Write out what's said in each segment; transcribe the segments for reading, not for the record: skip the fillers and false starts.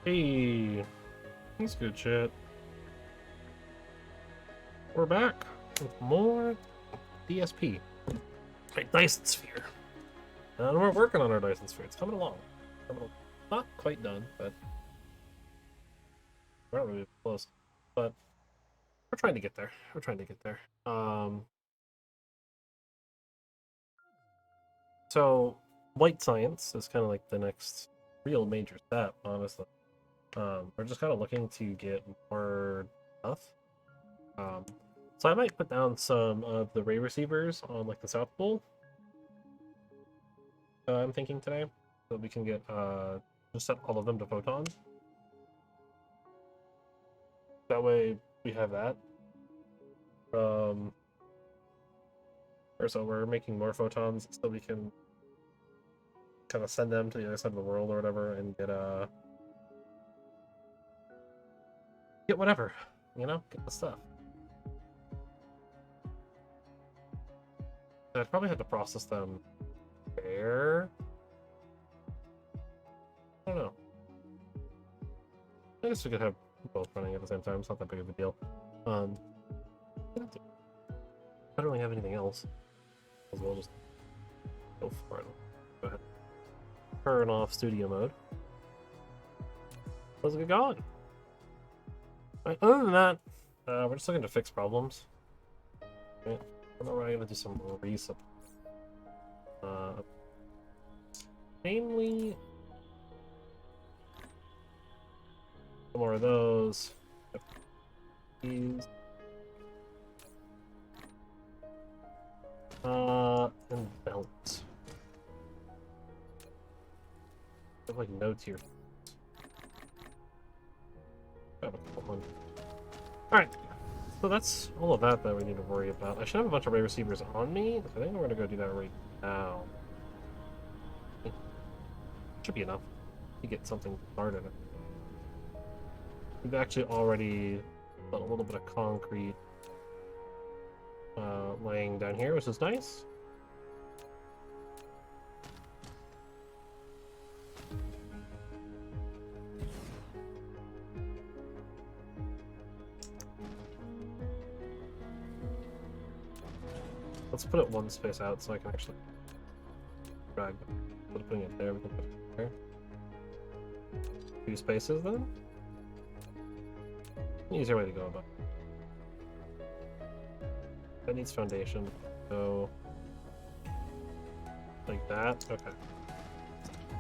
Hey, that's good shit. We're back with more DSP. Right, Dyson Sphere. And we're working on our Dyson Sphere. It's coming along. Not quite done, but we're not really close. But we're trying to get there. We're trying to get there. So white science is kind of like the next real major step, honestly. We're just kind of looking to get more stuff. Um, so I might put down some of the ray receivers on like the South Pole. I'm thinking today, so we can get just set all of them to photon. That way we have that. Or so we're making more photons so we can kind of send them to the other side of the world or whatever and get whatever, get the stuff. I'd probably have to process them there. I don't know. I guess we could have both running at the same time. It's not that big of a deal. I don't really have anything else. As well, just go for it. Go ahead. Turn off studio mode. Let's get going. Right, other than that, we're just looking to fix problems. Right. I know we're gonna do some resup. Namely, some more of those. These. And belts. I have like notes here. Alright, so that's all of that we need to worry about. I should have a bunch of ray receivers on me. I think we're gonna go do that right now. Should be enough to get something started. We've actually already done a little bit of concrete laying down here, which is nice. Let's put it one space out so I can actually drag. Instead of putting it there, we can put it there. 2 spaces then. An easier way to go about it. That needs foundation. So like that. Okay.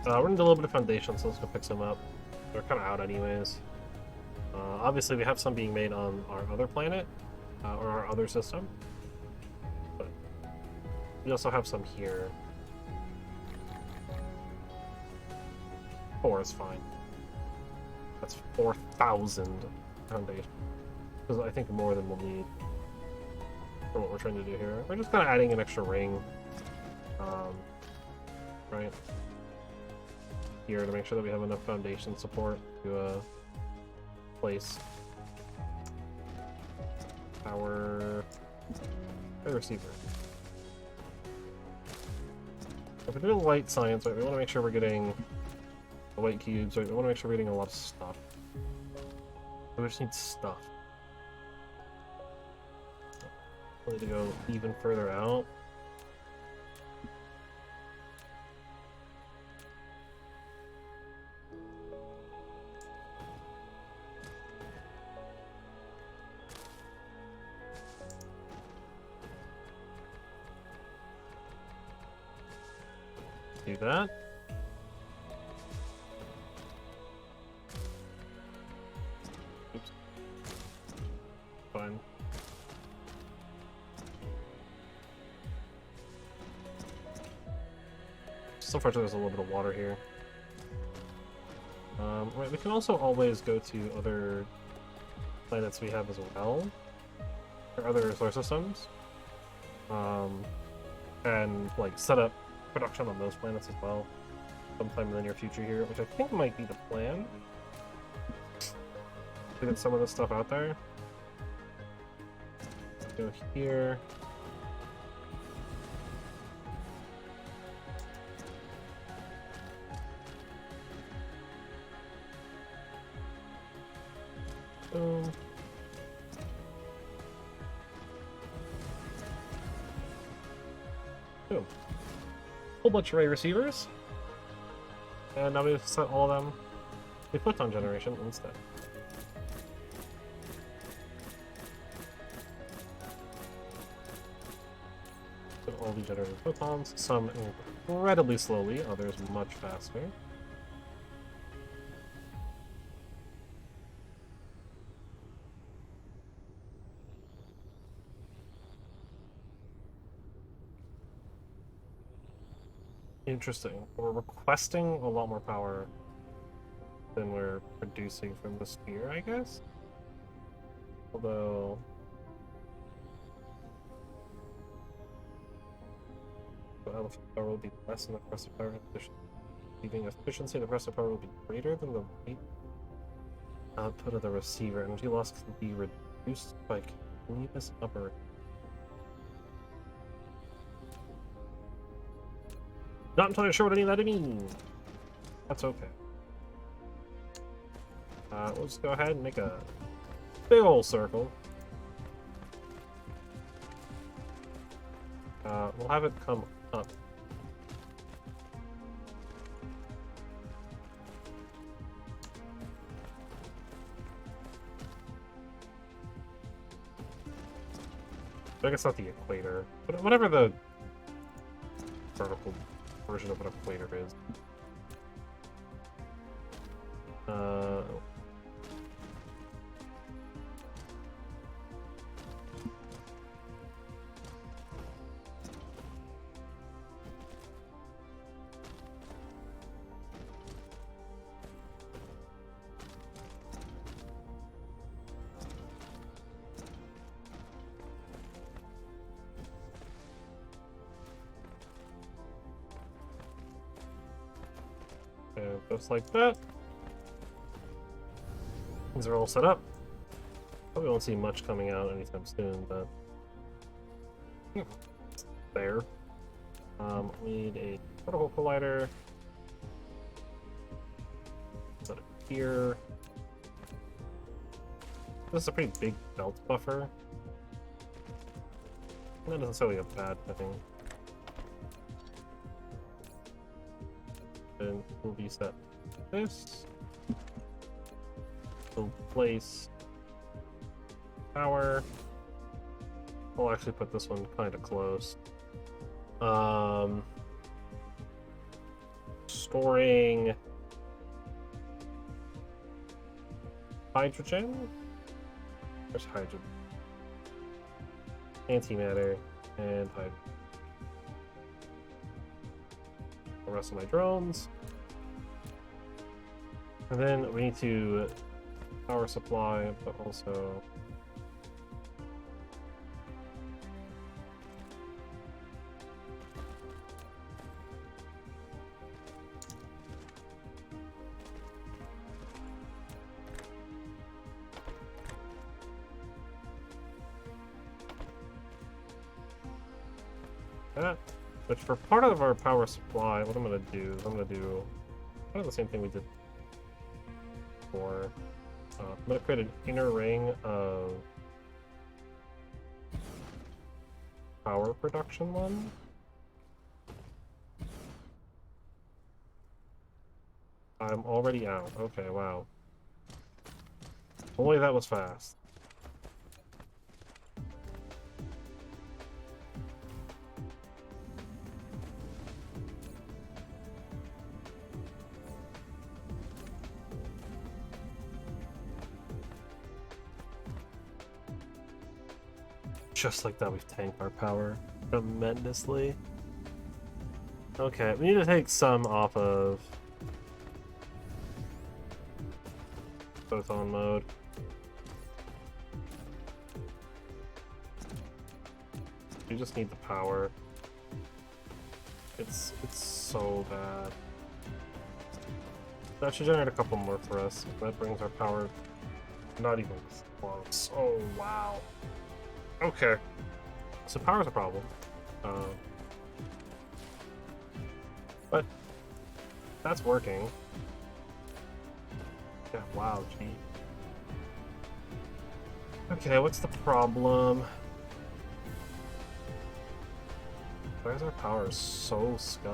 We're gonna do a little bit of foundation, so let's go pick some up. They're kind of out anyways. Obviously, we have some being made on our other planet or our other system. We also have some here. 4 is fine. That's 4,000 foundation. Because I think more than we'll need for what we're trying to do here. We're just kind of adding an extra ring. Right? Here to make sure that we have enough foundation support to place our receiver. If we're doing light science, right, we want to make sure we're getting the white cubes, right? We want to make sure we're getting a lot of stuff. We just need stuff. We need to go even further out. Do that. Oops. Fine. So far, there's a little bit of water here. Right, we can also always go to other planets we have as well, or other solar systems, and like set up production on those planets as well sometime in the near future here, which I think might be the plan to get some of this stuff out there. Let's go here. Boom. Boom. Whole bunch of ray receivers. And now we've set all of them to photon generation instead. So all the generated photons, some incredibly slowly, others much faster. Interesting. We're requesting a lot more power than we're producing from the sphere, I guess? Although... the output power will be less than the compressive power efficiency. Leaving efficiency, the compressive power will be greater than the rate output of the receiver. Energy loss can be reduced by continuous upper. Not entirely sure what any of that means. That's okay. We'll just go ahead and make a big old circle. We'll have it come up. I guess not the equator, but whatever the vertical version of an equator is. And just like that. These are all set up. Probably won't see much coming out anytime soon, but there. We need a particle collider. Set it here. This is a pretty big belt buffer. Not necessarily a bad thing. And we'll be set this. We'll place power. We'll actually put this one kind of close. Storing hydrogen. There's hydrogen. Antimatter and hydrogen. The rest of my drones. And then we need to power supply, but also that. Which for part of our power supply, what I'm gonna do is I'm gonna do kind of the same thing we did before. I'm gonna create an inner ring of power production one. I'm already out. Okay, wow. Boy, that was fast. Just like that, we've tanked our power tremendously. Okay, we need to take some off of photon mode. We just need the power. It's so bad. That should generate a couple more for us. That brings our power not even close. Oh wow. Okay, so power's a problem, but that's working. Yeah, wow, gee. Okay, what's the problem? Why is our power so scum?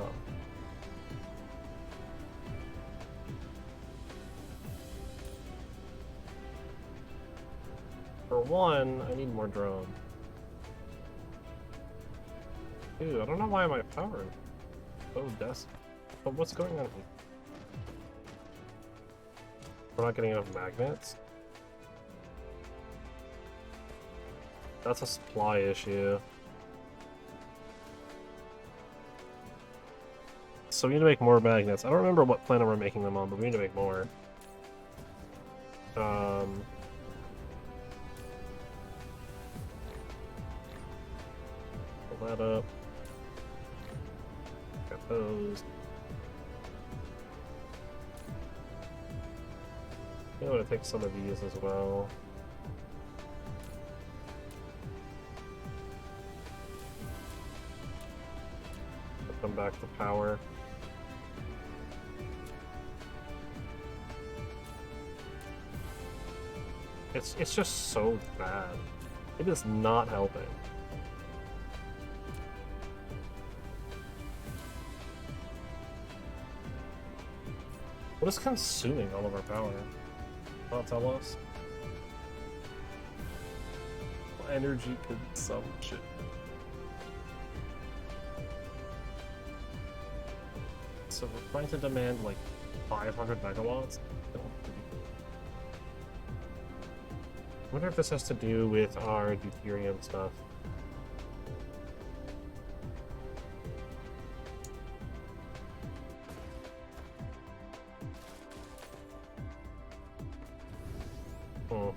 For one, I need more drone. Dude, I don't know why my power is so desperate. But what's going on here? We're not getting enough magnets? That's a supply issue. So we need to make more magnets. I don't remember what planet we're making them on, but we need to make more. Pull that up. Got those. I'm gonna take some of these as well. Come back to power. It's just so bad. It is not helping. What is consuming all of our power? Not tell us. Energy consumption. So we're trying to demand like 500 megawatts. I wonder if this has to do with our deuterium stuff. Hmm.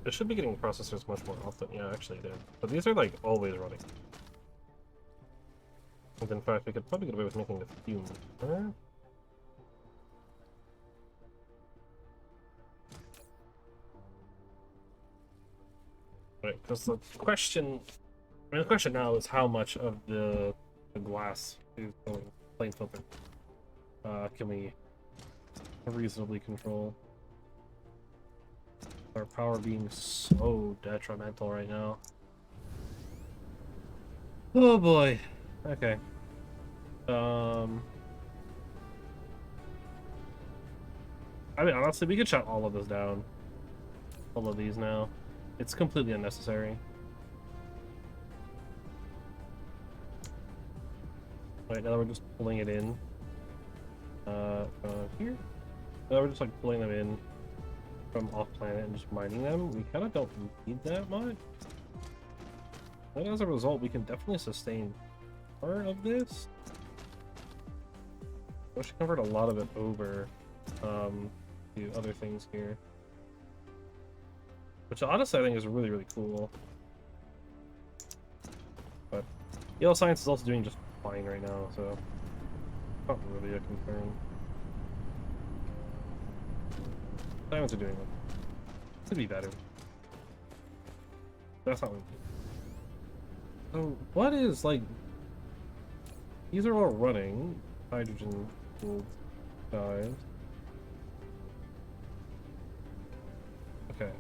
It should be getting processors much more often. Yeah, actually it did. But these are like always running. And in fact, we could probably get away with making a few more. Right, because the question now is how much of the glass is going plain filtered can we reasonably control? Our power being so detrimental right now. Oh boy. Okay. I mean, honestly, we could shut all of this down. All of these now. It's completely unnecessary. Right, now we're just pulling it in. Here? Now we're just like pulling them in from off-planet and just mining them. We kind of don't need that much. But as a result, we can definitely sustain part of this. I should convert a lot of it over to other things here. Which honestly I think is really, really cool. But Yellow Science is also doing just fine right now, so not really a concern. Science are doing it. Could be better. That's not what we do. So what is like these are all running hydrogen cooled guys. Okay.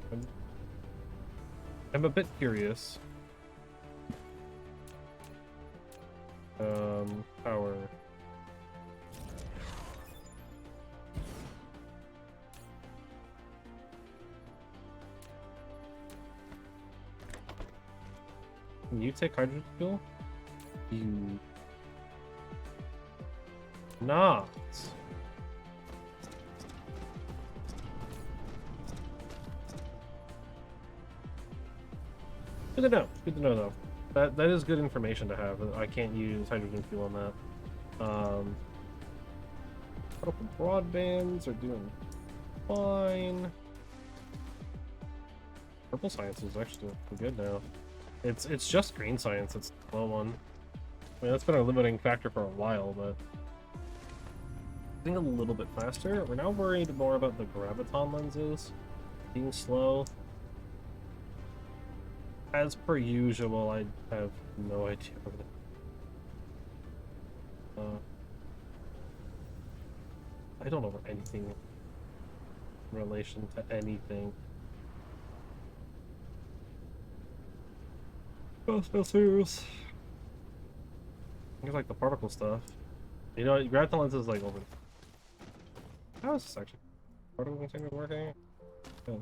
I'm a bit curious. Power. Can you take hydrogen fuel? You not. Good to know. Good to know, though. That is good information to have. I can't use hydrogen fuel on that. Purple broadbands are doing fine. Purple science is actually doing good now. It's just green science that's the low one. I mean, that's been our limiting factor for a while, but I think a little bit faster. We're now worried more about the graviton lenses being slow. as per usual, I have no idea. I don't know anything in relation to anything. Ghostbusters. It's like the particle stuff. You know, gravity lens is like over. How is this actually? Particle thing working? Yeah.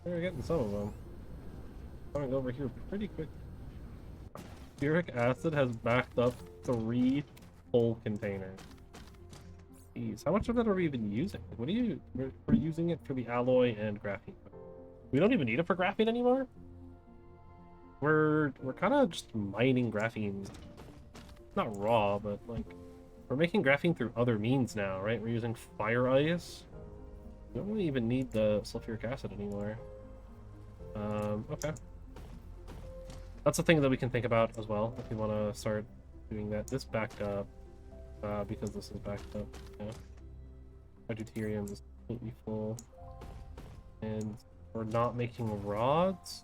We're getting some of them. Coming over here pretty quick. Uric acid has backed up 3 full containers. Jeez, how much of that are we even using? What do you? We're using it for the alloy and graphene. We don't even need it for graphene anymore. We're kind of just mining graphene, not raw, but like we're making graphene through other means now, right? We're using fire ice. We don't really even need the sulfuric acid anymore. Okay. That's a thing that we can think about as well if we want to start doing that. This backed up because this is backed up. Yeah. Our deuterium is completely full, and we're not making rods.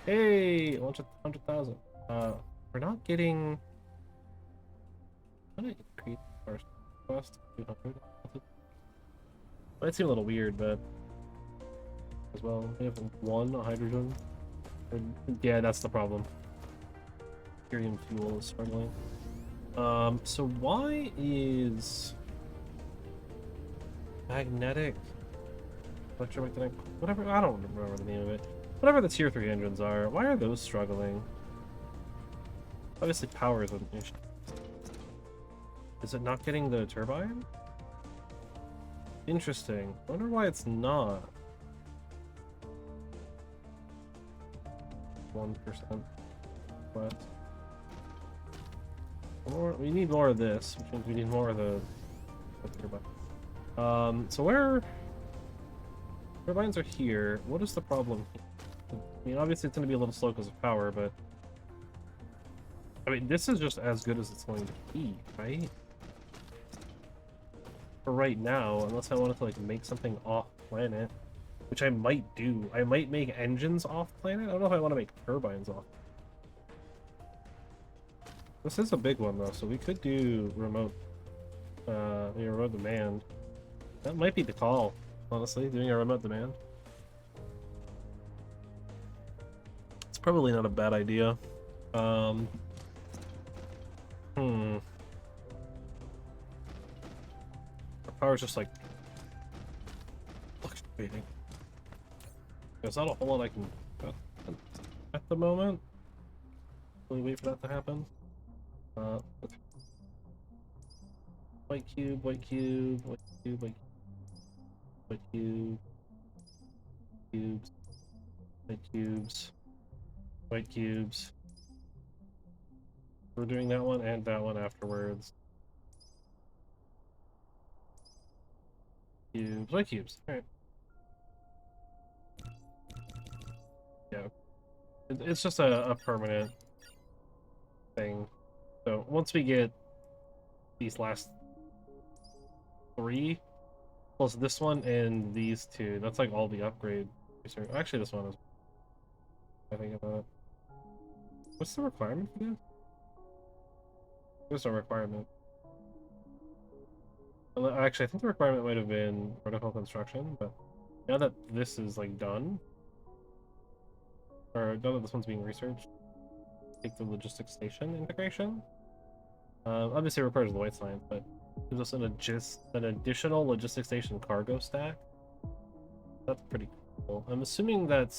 Hey, 100,000. We're not getting. I'm gonna increase our cost to 200. Might seem a little weird, but as well, we have 1 hydrogen. Yeah, that's the problem. Helium fuel is struggling. So why is magnetic, electromagnetic, whatever? I don't remember the name of it. Whatever the tier 3 engines are, why are those struggling? Obviously, power is an issue. Is it not getting the turbine? Interesting. I wonder why it's not. 1% less. We need more of this, which means we need more of the turbine. So where turbines are here, what is the problem here? I mean, obviously it's going to be a little slow because of power, but I mean, this is just as good as it's going to be, right? For right now, unless I wanted to like make something off planet, which I might do. I might make engines off planet. I don't know if I want to make turbines off. This is a big one though, so we could do remote remote demand. That might be the call, honestly, doing a remote demand. It's probably not a bad idea. Our power's just like fluctuating. There's not a whole lot I can cut at the moment. Really wait for that to happen. White cube, white cube, white cube, white cube, cubes, white cubes, white cubes. We're doing that one and that one afterwards. Cubes, white cubes. All right. Yeah, it's just a permanent thing. So once we get these last 3 plus this one and these 2, that's like all the upgrade. Actually, this one is. I think about it. What's the requirement for this? There's a requirement. Actually, I think the requirement might have been vertical construction, but now that this is like done, or now that this one's being researched, take the logistics station integration. Obviously, it requires the white science, but gives us an additional logistics station cargo stack. That's pretty cool. I'm assuming that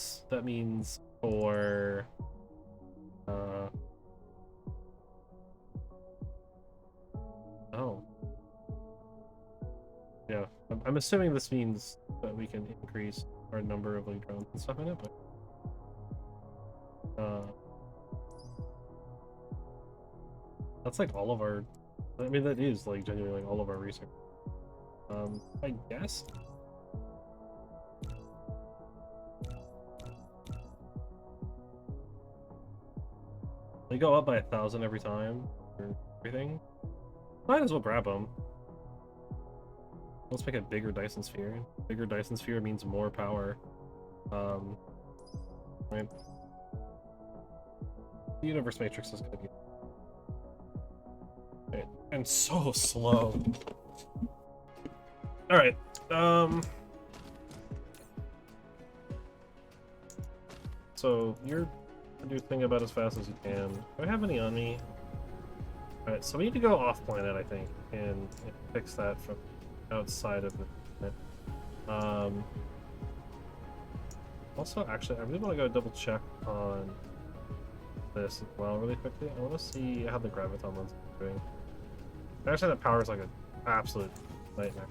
means for oh. Yeah, I'm assuming this means that we can increase our number of like drones and stuff in it, but that's like all of our. I mean, that is like genuinely like all of our research. I guess. They go up by 1,000 every time for everything. Might as well grab them. Let's make a bigger Dyson sphere. Bigger Dyson sphere means more power. Right. The universe matrix is gonna be right. And so slow. Alright. So you're producing about as fast as you can. Do I have any on me? Alright, so we need to go off planet, I think, and fix that from outside of the planet. Also, actually, I really want to go double check on this as well really quickly. I want to see how the graviton lens is doing. I understand that power is like an absolute nightmare.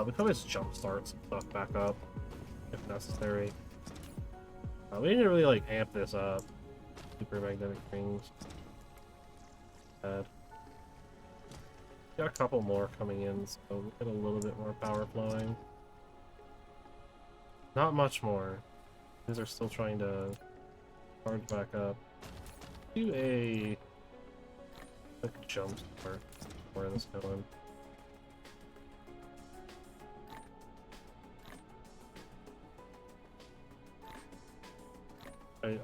We can always jumpstart some stuff back up if necessary. We need to really like amp this up. Super magnetic rings. Got a couple more coming in, so we get a little bit more power flowing. Not much more. These are still trying to charge back up. Do a quick jump start. Where is this going?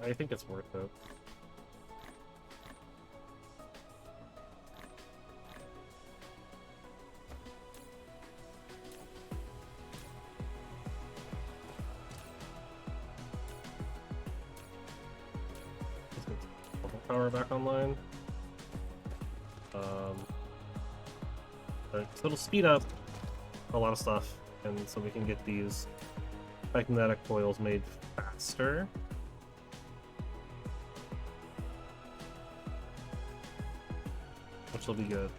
I think it's worth it. Power back online. But so it'll speed up a lot of stuff, and so we can get these magnetic coils made faster. Which will be good.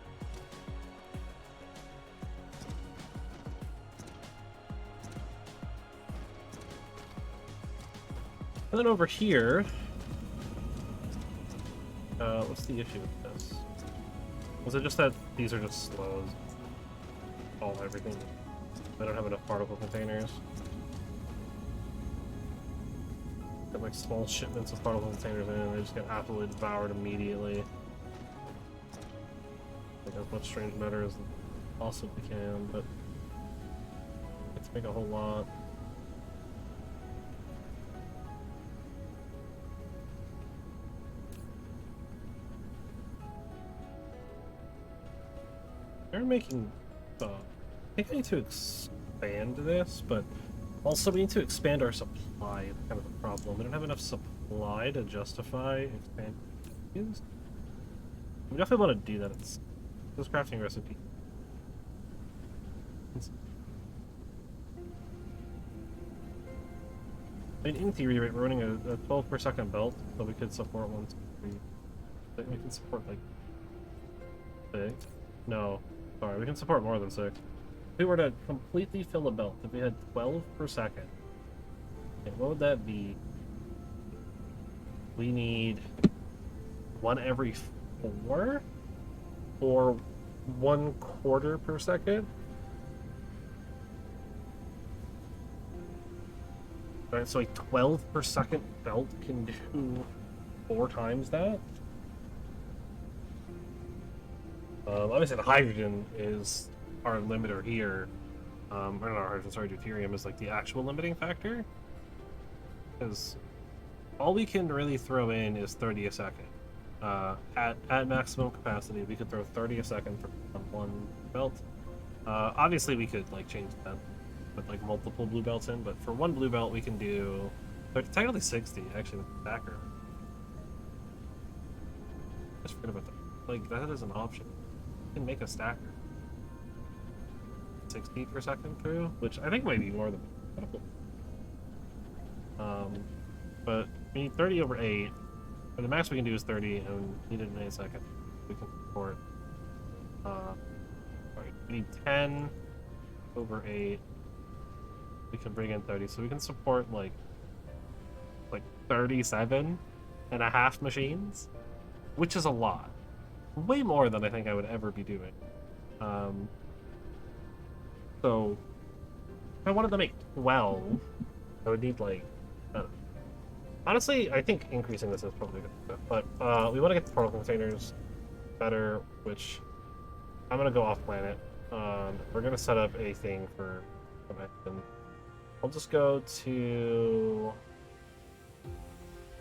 And then over here, what's the issue with this? Was it just that these are just slow as all everything? I don't have enough particle containers. Got like small shipments of particle containers in, and they just get absolutely devoured immediately. Like as much strange matter as possibly can, but let's make a whole lot. They're making. I think I need to expand this, but also we need to expand our supply. That's kind of the problem. We don't have enough supply to justify expansion. We definitely want to do that. It's this crafting recipe. I mean, in theory, right, we're running a 12 per second belt, so we could support 1, 2, 3. We can support like 6. No. Sorry, we can support more than 6. If we were to completely fill a belt, if we had 12 per second, okay, what would that be? We need 1 every 4? Or 1/4 per second? Alright, so a 12 per second belt can do 4 times that? Obviously the hydrogen is our limiter here. Or not our hydrogen, sorry, deuterium is like the actual limiting factor. Because all we can really throw in is 30 a second. At maximum capacity, we could throw 30 a second for one belt. Obviously we could like change that, put like multiple blue belts in, but for one blue belt we can do technically 60 actually with the stacker. Just forget about that. Like that is an option. You can make a stacker 60 per second through, which I think might be more than but we need 30 over 8. But the max we can do is 30, and we need it in a second. We can support. We need 10 over 8. We can bring in 30, so we can support like 37 and a half machines, which is a lot. Way more than I think I would ever be doing. So if I wanted to make 12, I would need like. Honestly, I think increasing this is probably good, but we want to get the portal containers better, which I'm gonna go off planet We're gonna set up a thing for connection. I'll just go to.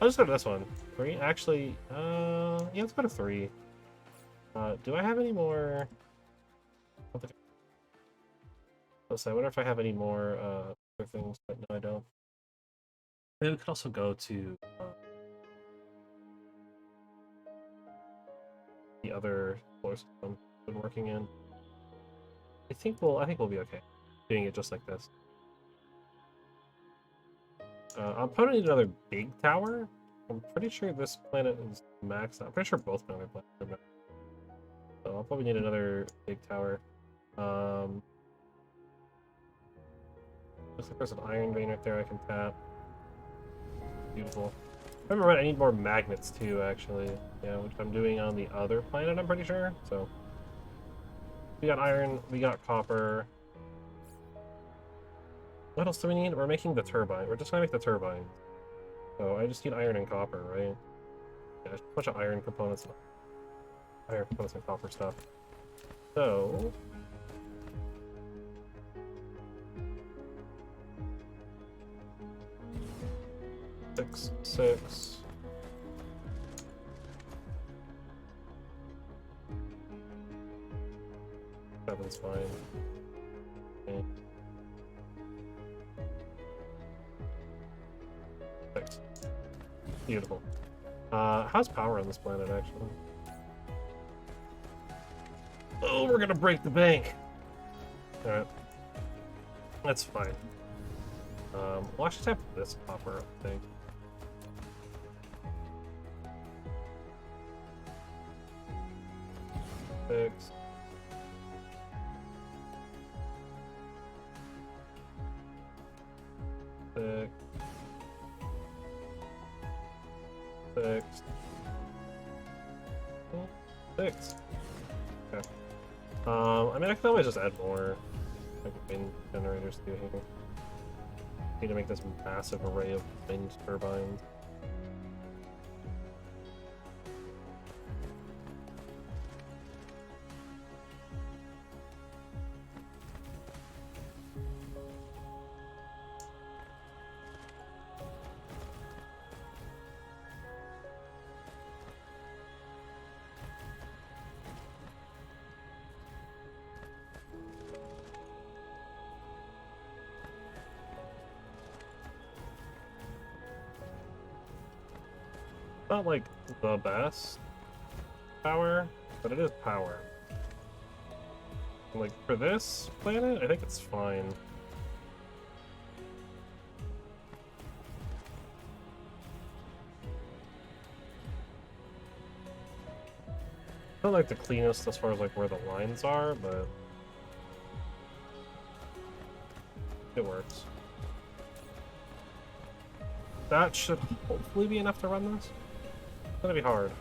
I'll just go to this one. 3, actually. Yeah, let's go to 3. Do I have any more? Let's say, I wonder if I have any more other things, but no, I don't. Maybe we could also go to the other floor system I've been working in. I think we'll be okay doing it just like this. I'll probably need another big tower. I'm pretty sure this planet is maxed out. I'm pretty sure both planets are maxed out. So I'll probably need another big tower. Looks like there's an iron vein right there I can tap. Beautiful. Remember what? I need more magnets too, actually. Yeah, which I'm doing on the other planet, I'm pretty sure. So we got iron, we got copper. What else do we need? We're making the turbine. We're just gonna make the turbine. So I just need iron and copper, right? Yeah, just a bunch of iron components. Iron components and copper stuff. So 6, 6. Seven's fine. Okay. 6. Beautiful. How's power on this planet, actually? Oh, we're gonna break the bank! Alright. That's fine. We'll actually tap this copper, I think. Six. Six. 6. 6. Okay. I mean, I can always just add more like wind generators to here. Need to make this massive array of wind turbines. Not like the best power, but it is power. Like for this planet, I think it's fine. Not like the cleanest as far as like where the lines are, but it works. That should hopefully be enough to run this. It's gonna be hard.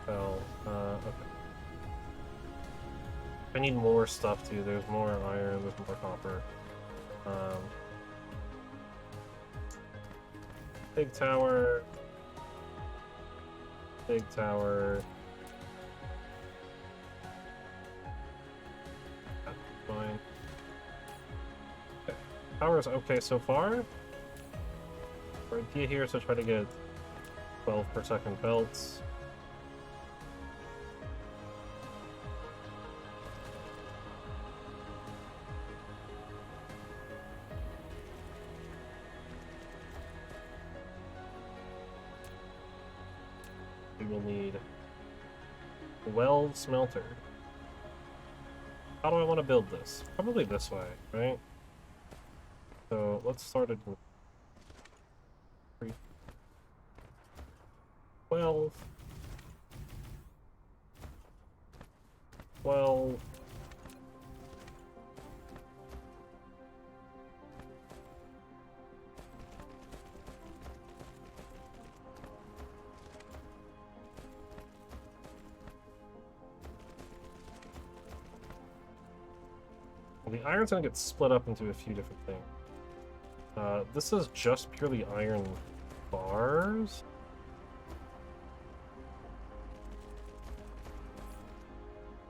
So, okay. I need more stuff too. There's more iron, there's more copper. Big tower. Big tower. That's fine. Okay. Tower's okay so far. Our idea here is to try to get 12 per second belts. We will need 12 smelter. How do I want to build this? Probably this way, right? So let's start it in 3, 12, 12. Well, the iron's gonna get split up into a few different things. This is just purely iron bars.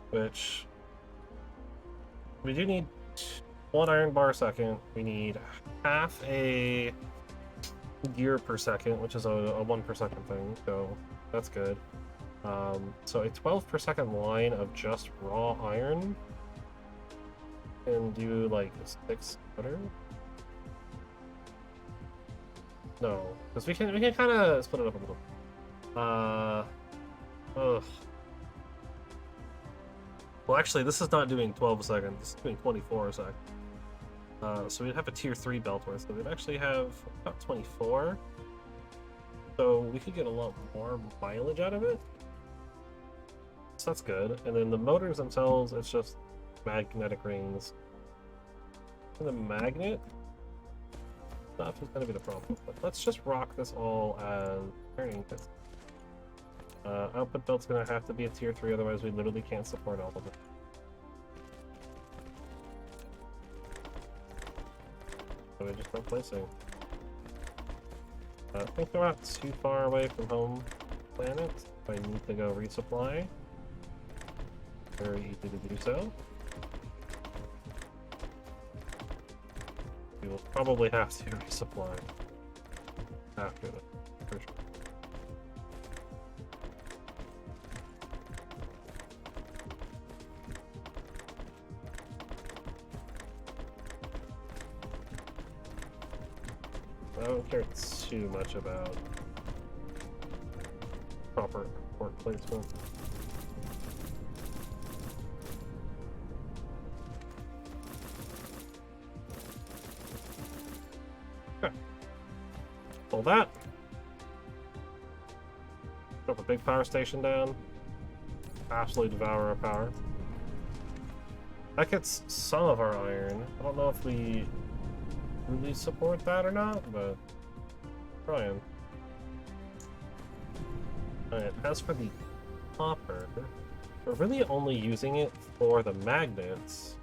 Which We do need 1 iron bar a second. We need half a gear per second, which is a 1 per second thing, so that's good. So a 12 per second line of just raw iron can do like 6 footer. No, because we can kind of split it up a little. Ugh. Well, actually, this is not doing 12 a second. This is doing 24 a second. So we'd have a tier 3 belt worth, so we'd actually have about 24. So we could get a lot more mileage out of it. So that's good. And then the motors themselves, it's just magnetic rings. And the magnet stuff is going to be the problem. But let's just rock this all as turning this. Output belt's going to have to be a tier 3, otherwise we literally can't support all of it. So we just start placing. I think we're not too far away from home planet. If I need to go resupply, very easy to do so. We will probably have to resupply after this, for sure. I don't care too much about proper port placement. Okay. Pull that. Drop a big power station down. Absolutely devour our power. That gets some of our iron. I don't know if we really support that or not, but trying. Alright, as for the copper, we're really only using it for the magnets.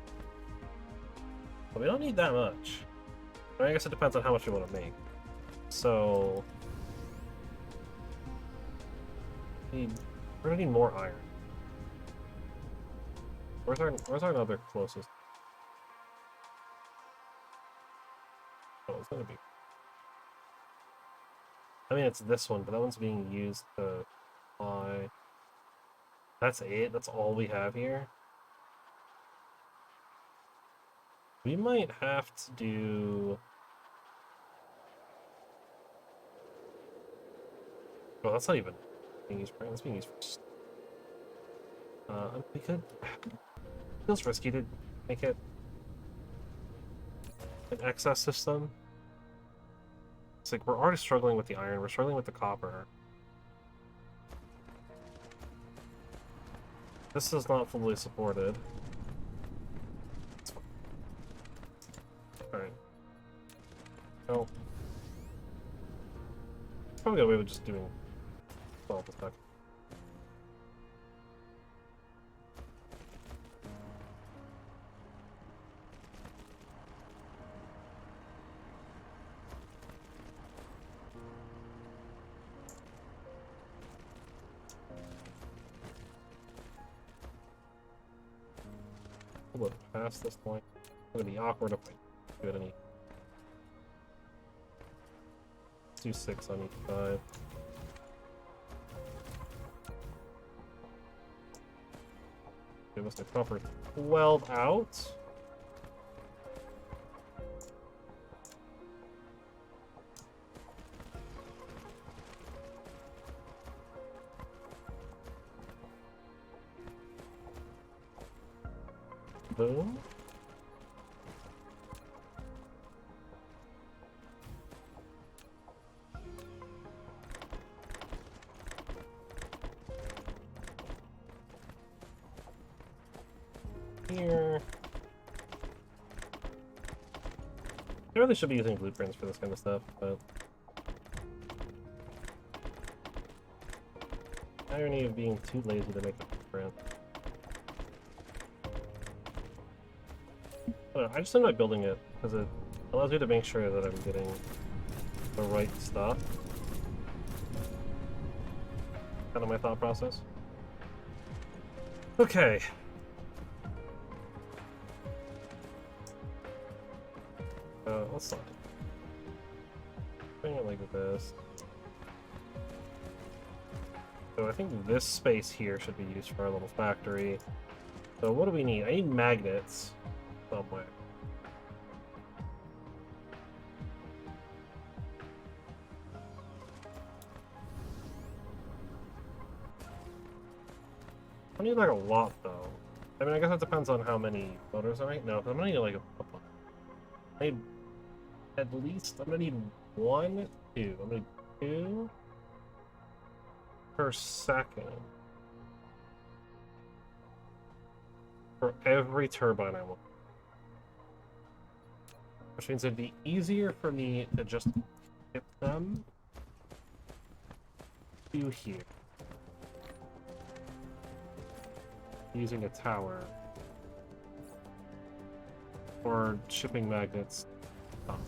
But we don't need that much. I guess it depends on how much we want to make. So we're gonna need more iron. Where's our other closest? Oh, it's gonna be. I mean, it's this one, but that one's being used to fly. That's it? That's all we have here? We might have to do... Oh, that's not even being used for... That's being used for... we could... It feels risky to make it an excess system. It's like we're already struggling with the iron, we're struggling with the copper. This is not fully supported. Alright. No. Probably got away with just doing 12 a second. Look past this point. It's gonna be awkward if I do it any. Let's do 6 on each side. Give us a proper 12 out. Boom. Here. I really should be using blueprints for this kind of stuff, but irony of being too lazy to make a blueprint. I just ended up building it because it allows me to make sure that I'm getting the right stuff. Kind of my thought process. Okay. let's slide. Bring it like this. So I think this space here should be used for our little factory. So what do we need? I need magnets somewhere. I need like a lot though. I mean, I guess that depends on how many motors I make. No, I'm gonna need like a bunch. I need at least, I'm gonna need 1, 2. I'm gonna need 2 per second for every turbine I want. Which means it'd be easier for me to just hit them to here. Using a tower. Or shipping magnets. Up.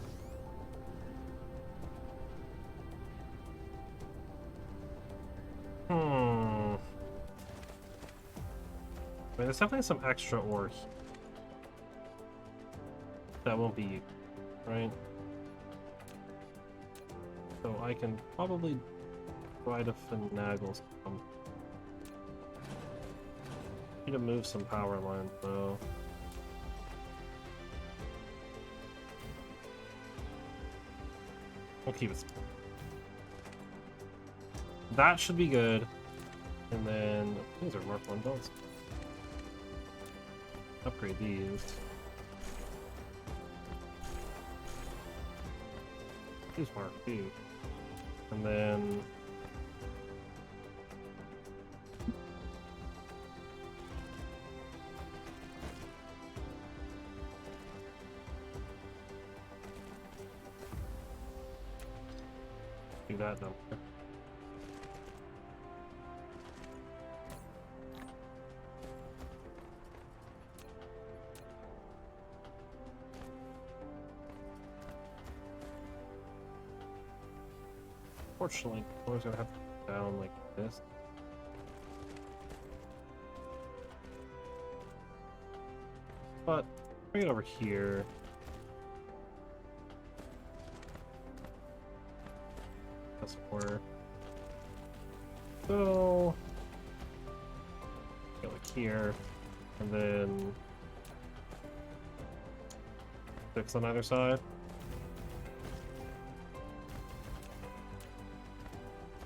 I mean, there's definitely some extra ore here. That won't be used, right? So I can probably try to finagle some. Need to move some power lines though. We'll keep it small. That should be good. And then these are Mark 1 builds. Upgrade these. These Mark 2. And then do that number. Unfortunately, I was gonna have to put it down like this. But bring it over here. That's order. So go like here, and then 6 on either side.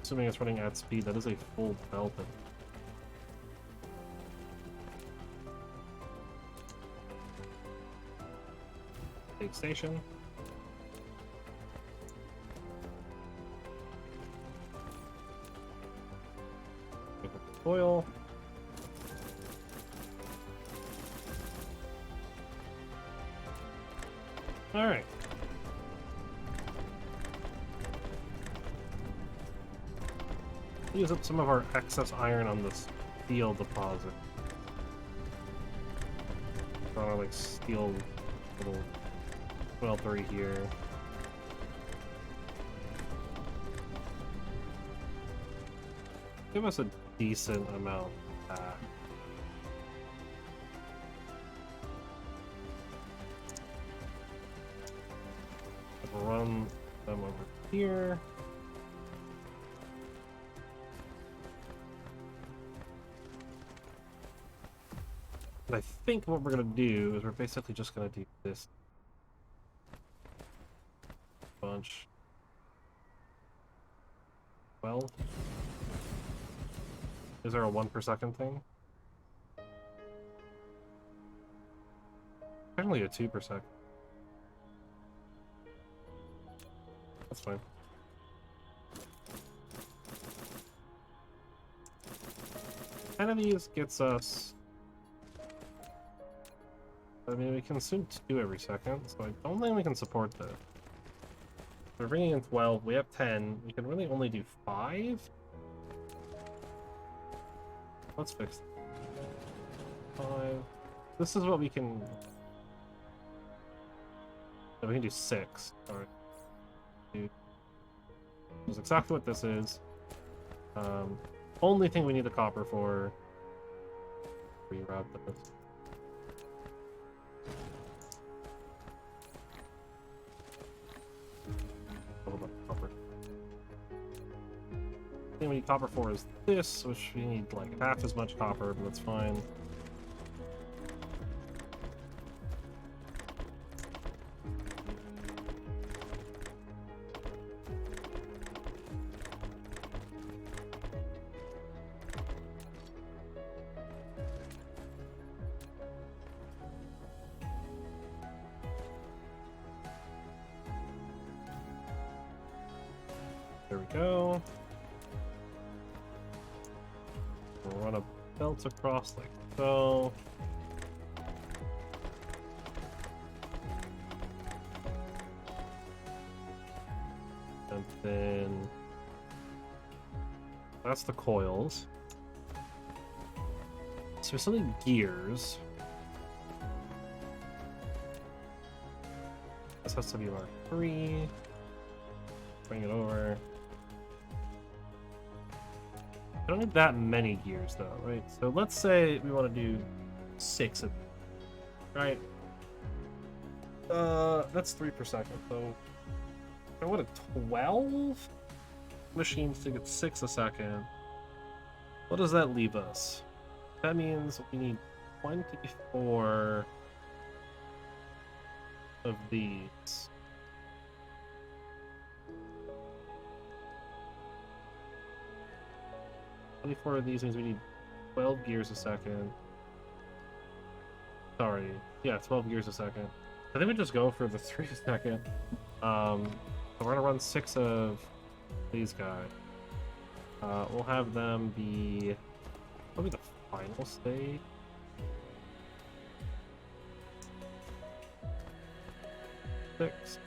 Assuming it's running at speed, that is a full belt. Big station. Oil. All right. Use up some of our excess iron on this steel deposit. Got our like steel little smeltery here. Give us a decent amount back. Run them over here. And I think what we're gonna do is we're basically just gonna do this bunch. 12. Is there a 1 per second thing? Apparently a 2 per second. That's fine. 10 of these gets us. I mean, we consume 2 every second, so I don't think we can support that. We're bringing in 12, we have 10, we can really only do 5? Let's fix it. 5. This is what we can... No, we can do 6. Alright. This is exactly what this is. Only thing we need the copper for. Reroute this. we need copper for is this, which we need like half as much copper, but that's fine. There we go. We'll run a belt across like so. And then that's the coils. So we still need gears. This has to be Mark 3. Bring it over. I don't need that many gears though, right? So let's say we want to do 6 of them, right? That's 3 per second. So I want 12 machines to get 6 a second. What does that leave us? That means we need 24 of these. Of these means we need 12 gears a second. Sorry. Yeah, 12 gears a second. I think we just go for the 3 a second. So we're gonna run 6 of these guys. We'll have them be probably the final stage. Six.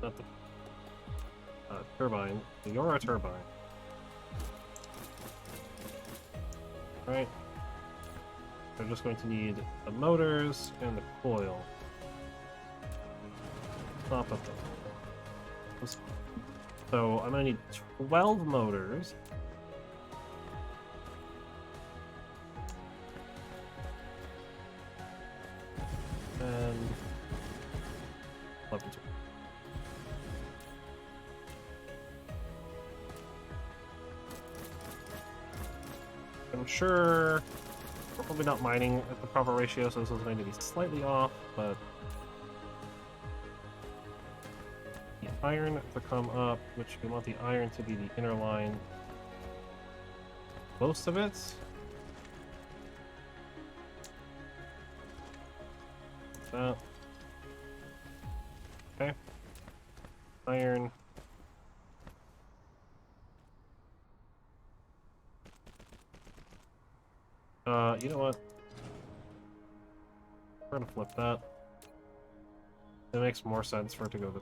Not the turbine. You're a turbine. Right. We're just going to need the motors and the coil. Top of them. So I'm going to need 12 motors. And 11. I'm sure we're probably not mining at the proper ratio, so this is going to be slightly off, but the iron to come up, which we want the iron to be the inner line. Most of it. That. Okay. Iron. You know what? We're gonna flip that. It makes more sense for it to go to...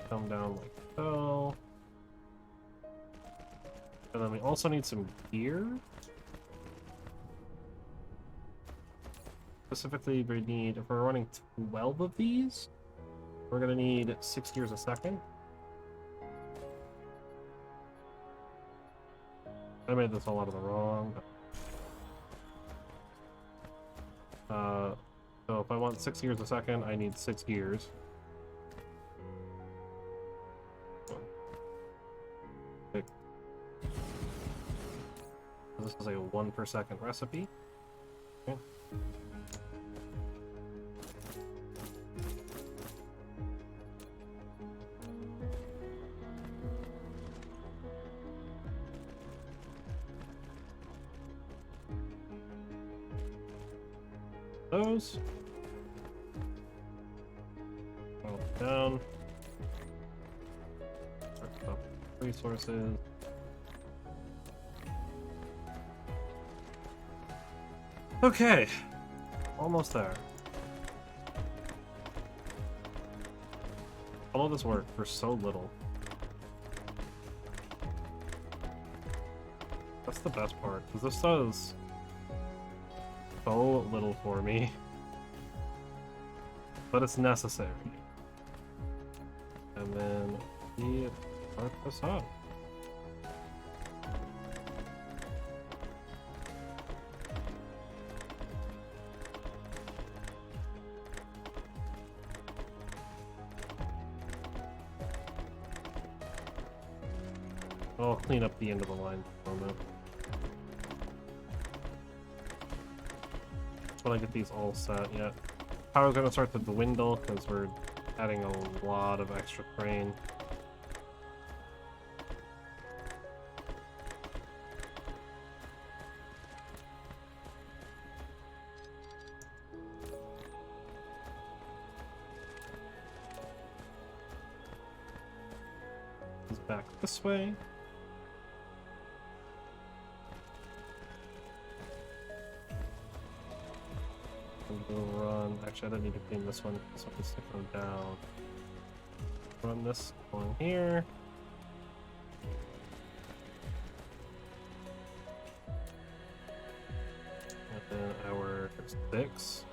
come down like so. And then we also need some gear. Specifically, we need, if we're running 12 of these, we're gonna need 6 gears a second. I made this all out of the wrong. So if I want 6 gears a second, I need 6 gears. This is a 1 per second recipe. Okay. Those. Down. Up resources. Okay, almost there. All of this work for so little. That's the best part, because this does so little for me. But it's necessary. And then we start this up. I'll clean up the end of the line for a moment. When I get these all set, yeah. Power's gonna start to dwindle because we're adding a lot of extra terrain. Back this way. We'll run. Actually, I don't need to clean this one. This one can stick them down. Run this one here. And then our 6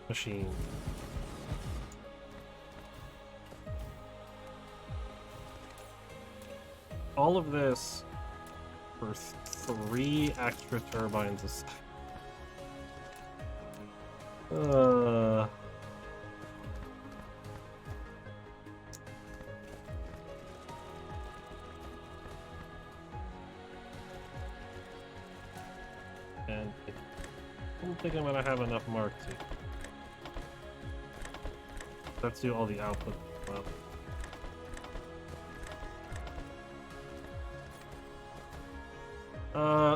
machine. All of this for 3 extra turbines a second. And I don't think I'm gonna have enough Mark II. Let's do all the output as well.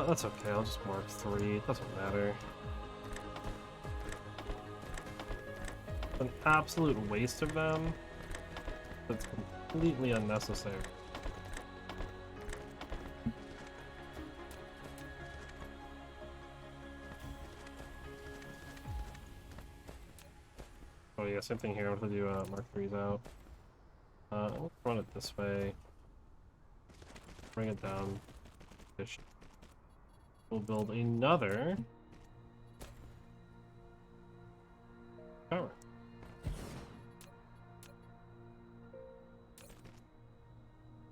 That's okay, I'll just mark 3, it doesn't matter. An absolute waste of them. That's completely unnecessary. Oh yeah, same thing here, I'm gonna do mark 3s out. Let's run it this way. Bring it down. Fish. We'll build another tower.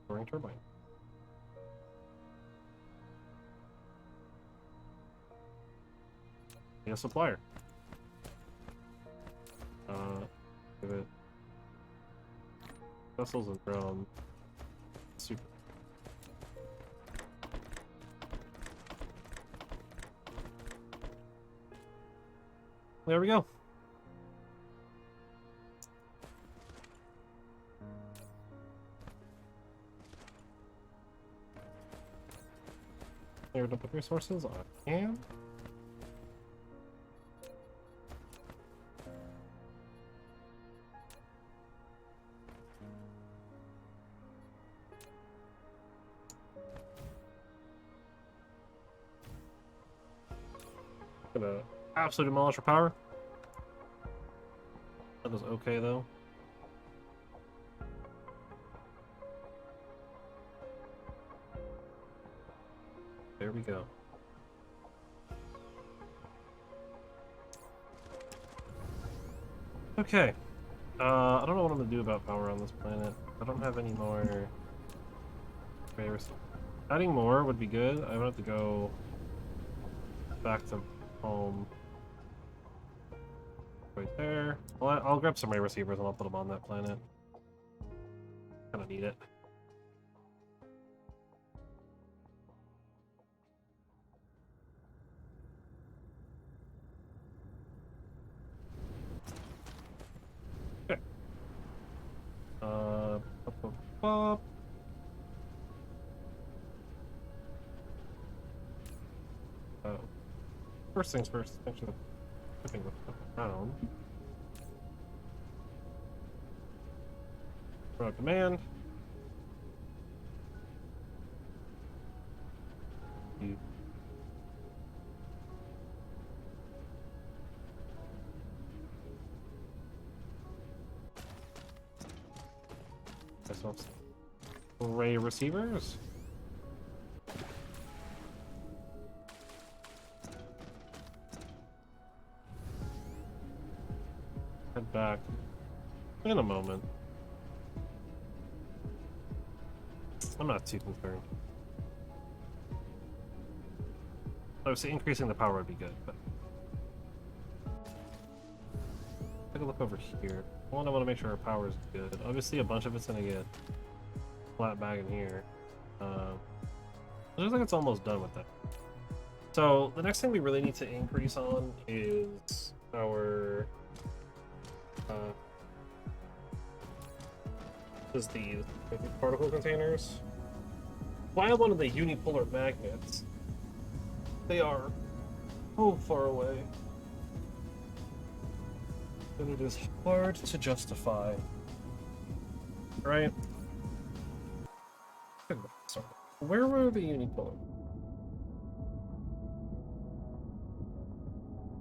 Storing turbine. Be a supplier. Give it vessels and drone. Super. There we go. Cleared up with resources. I can. Gonna absolutely demolish our power. That was okay though. There we go. Okay. I don't know what I'm gonna do about power on this planet. I don't have any more favors. Adding more would be good. I would have to go back to home. Right there. Well, I'll grab some ray receivers and I'll put them on that planet. Kinda need it. Okay. Up. First things first, actually flipping the stuff around. Throw out command. You. Myself array receivers. Head back in a moment. I'm not too concerned. Obviously, increasing the power would be good, but take a look over here. One, I want to make sure our power is good. Obviously, a bunch of it's gonna get flat bag in here. Looks like it's almost done with that. So the next thing we really need to increase on is our the particle containers. Well, I have one of the unipolar magnets. They are so far away, and it is hard to justify. Right? Sorry. Where were the unipolar?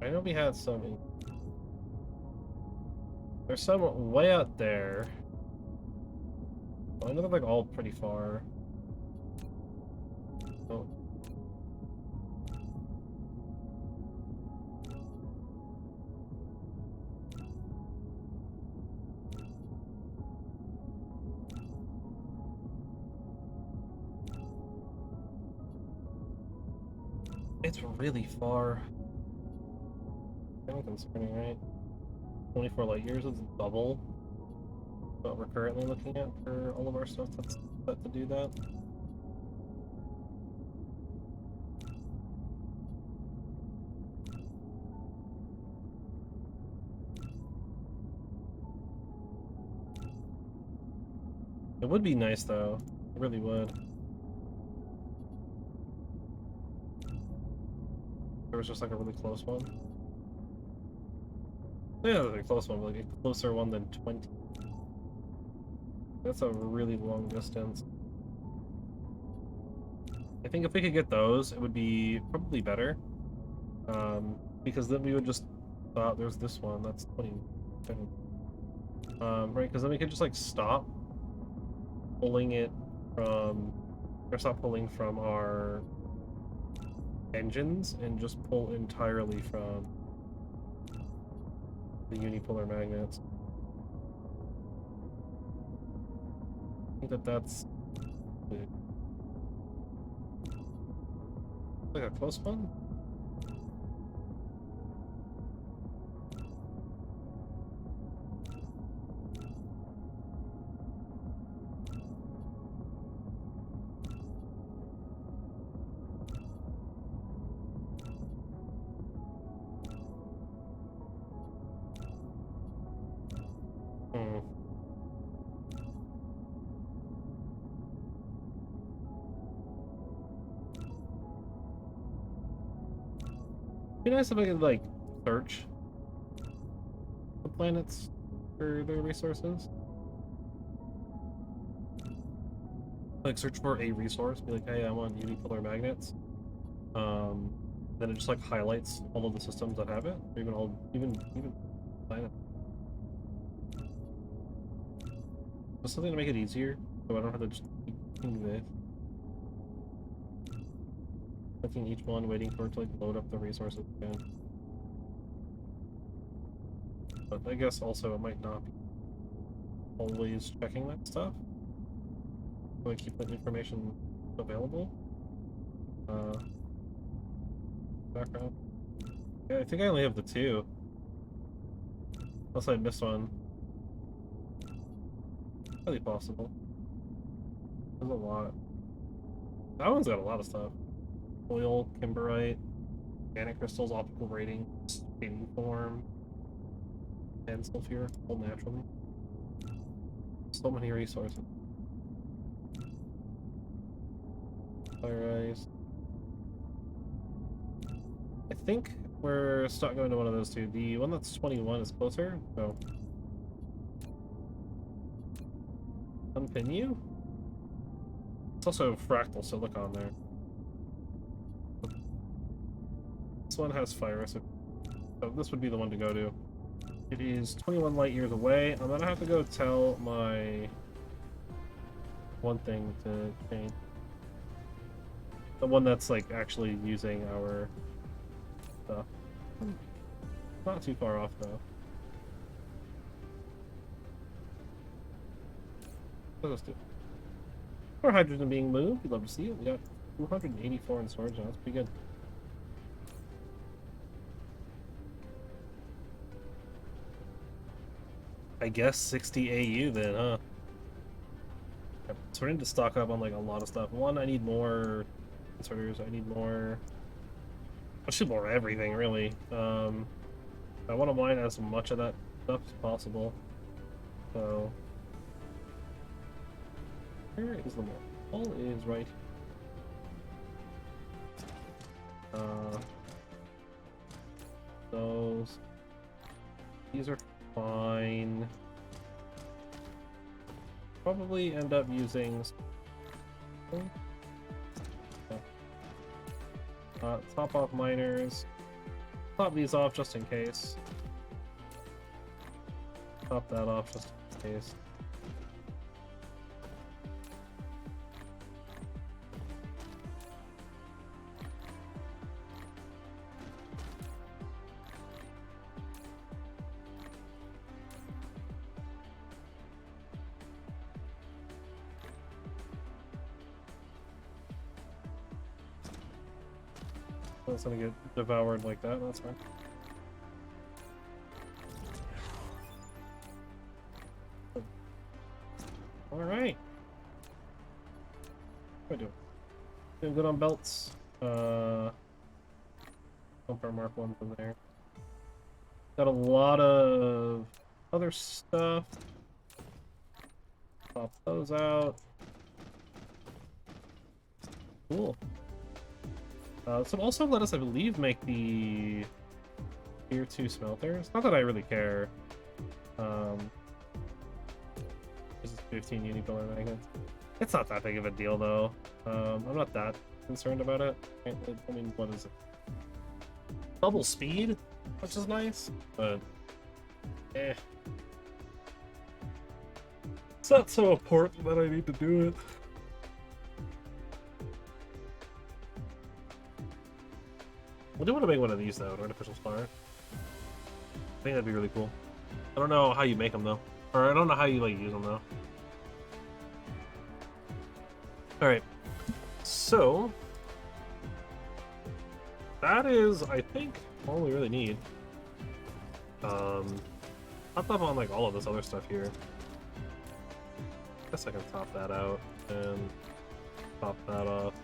I know we had some. There's some way out there. I know they're like all pretty far. Oh. It's really far. Kind of concerning, right? 24 light years is double what we're currently looking at for all of our stuff that's set to do that. It would be nice though. It really would. There was just like a really close one. Yeah, a close one, but like a closer one than 20. That's a really long distance. I think if we could get those, it would be probably better. Because then we would just there's this one, that's 20. Right, because then we could just like stop pulling it from, or stop pulling from our engines and just pull entirely from the unipolar magnets. I think that's like a close one. Be nice if I could like search the planets for their resources. Like search for a resource, be like, hey, I want unipolar magnets. Then it just like highlights all of the systems that have it, or even planets. Just something to make it easier, so I don't have to just keep doing this. Clicking each one, waiting for it to like load up the resources again. But I guess also it might not be always checking that stuff. So I keep that information available. Background. Yeah, I think I only have the two. Unless I missed one. Really possible. There's a lot. That one's got a lot of stuff. Oil, kimberite, organic crystals, optical rating, spin form, and sulfur, all naturally. So many resources. Fire ice. I think we're stuck going to one of those two. The one that's 21 is closer, so unpin you. It's also fractal silicon there. This one has fire, so this would be the one to go to. It is 21 light years away. I'm gonna have to go tell my one thing to change. The one that's like actually using our stuff. Not too far off though. Let's do it. More hydrogen being moved. We'd love to see it. We got 284 in storage now. That's pretty good. I guess 60 AU then, huh? So we need to stock up on like a lot of stuff. One, I need more inserters. I need more. Actually, more everything really. I want to mine as much of that stuff as possible. So where is the mall? Mall is right here. Those. These are fine. Probably end up using. Top off miners. Top these off just in case. Top that off just in case. It's gonna get devoured like that, that's fine. Alright. What do I do? Doing good on belts. Dump our Mark 1 from there. Got a lot of other stuff. Pop those out. Cool. So also let us, I believe, make the tier 2 smelters. Not that I really care. This is 15 uni-pillar magnets. It's not that big of a deal, though. I'm not that concerned about it. I mean, what is it? Double speed, which is nice, but eh. It's not so important that I need to do it. I do want to make one of these though, an artificial star. I think that'd be really cool. I don't know how you make them though, or I don't know how you like use them though. All right, so that is, I think, all we really need. Top up on like all of this other stuff here. I guess I can top that out and top that off.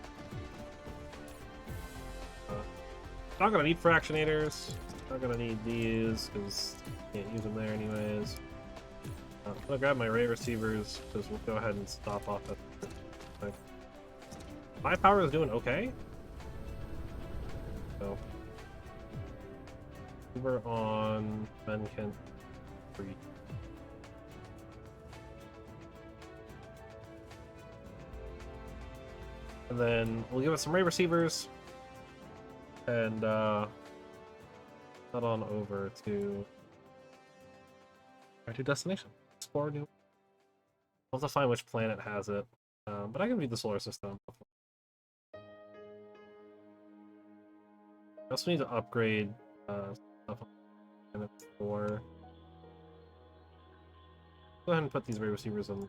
Not gonna need fractionators. Not gonna need these because can't use them there anyways. I'm gonna grab my ray receivers because we'll go ahead and stop off at. My power is doing okay. So over on Ben Kent 3. And then we'll give it some ray receivers. And head on over to our destination. Explore new. We'll have to find which planet has it, but I can read the solar system. I also need to upgrade stuff on planet 4. Go ahead and put these ray receivers in.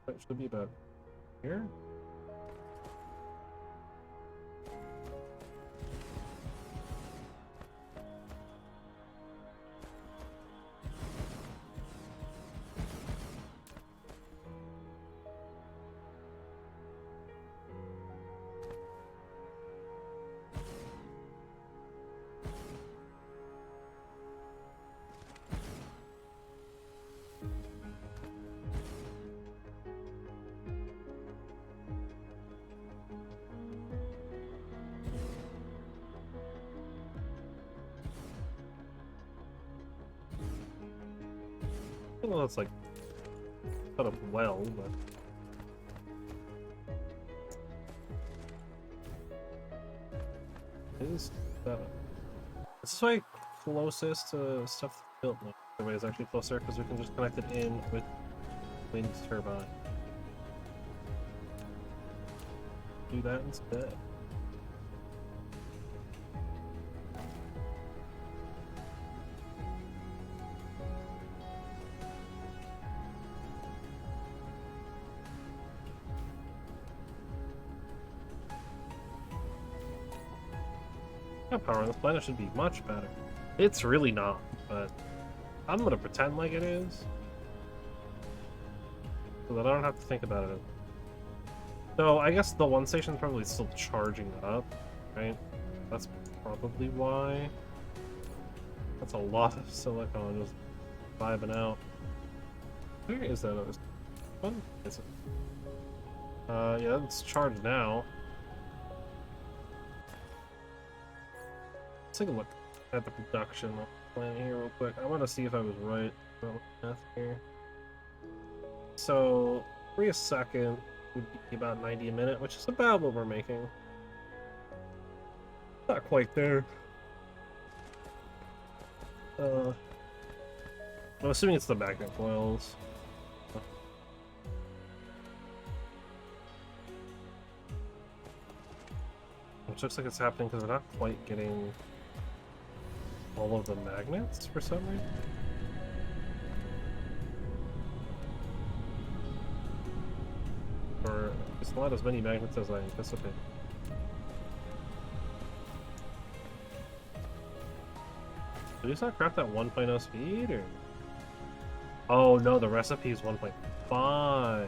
It should be about here. Well, it's like set up well, but is that this is like closest to stuff built? No, the way is actually closer because we can just connect it in with wind turbine. Do that instead. Yeah, power on this planet should be much better. It's really not, but I'm gonna pretend like it is, so that I don't have to think about it. So I guess the one station's probably still charging up, right? That's probably why. That's a lot of silicon just vibing out. Where is that other one? Is it? Yeah, it's charged now. Let's take a look at the production plan here real quick. I want to see if I was right about math here. So 3 a second would be about 90 a minute, which is about what we're making. Not quite there. I'm assuming it's the magnet coils. Which looks like it's happening because we're not quite getting all of the magnets for some reason. Or it's not as many magnets as I anticipated. Did we not craft that 1.0 speed, or? Oh no, the recipe is 1.5.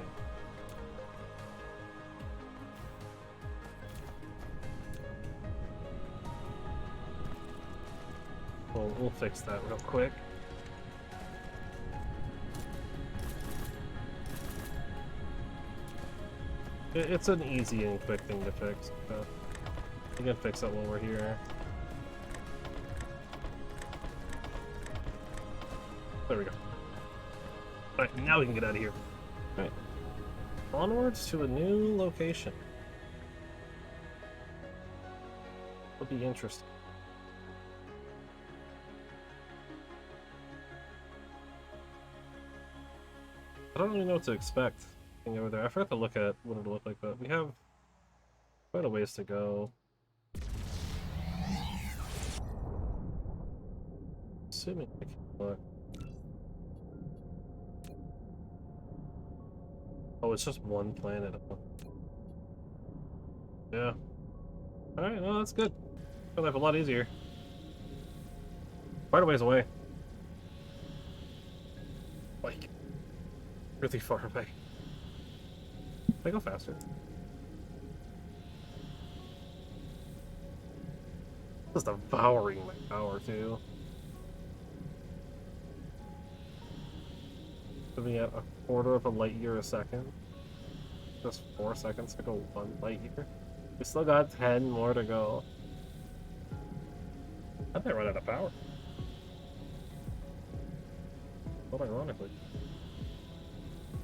Well, we'll fix that real quick. It's an easy and quick thing to fix. So we can fix that while we're here. There we go. Alright, now we can get out of here. Alright. Onwards to a new location. Will be interesting. I don't really know what to expect over there. I forgot to look at what it'll look like, but we have quite a ways to go. Assuming I can look. Oh, it's just one planet. Yeah. Alright, no, that's good. Made life a lot easier. Quite a ways away. Like, really far away. I go faster. Just devouring my power, too. Moving at a quarter of a light year a second. Just 4 seconds to go 1 light year. We still got 10 more to go. I might run out of power. Well, ironically.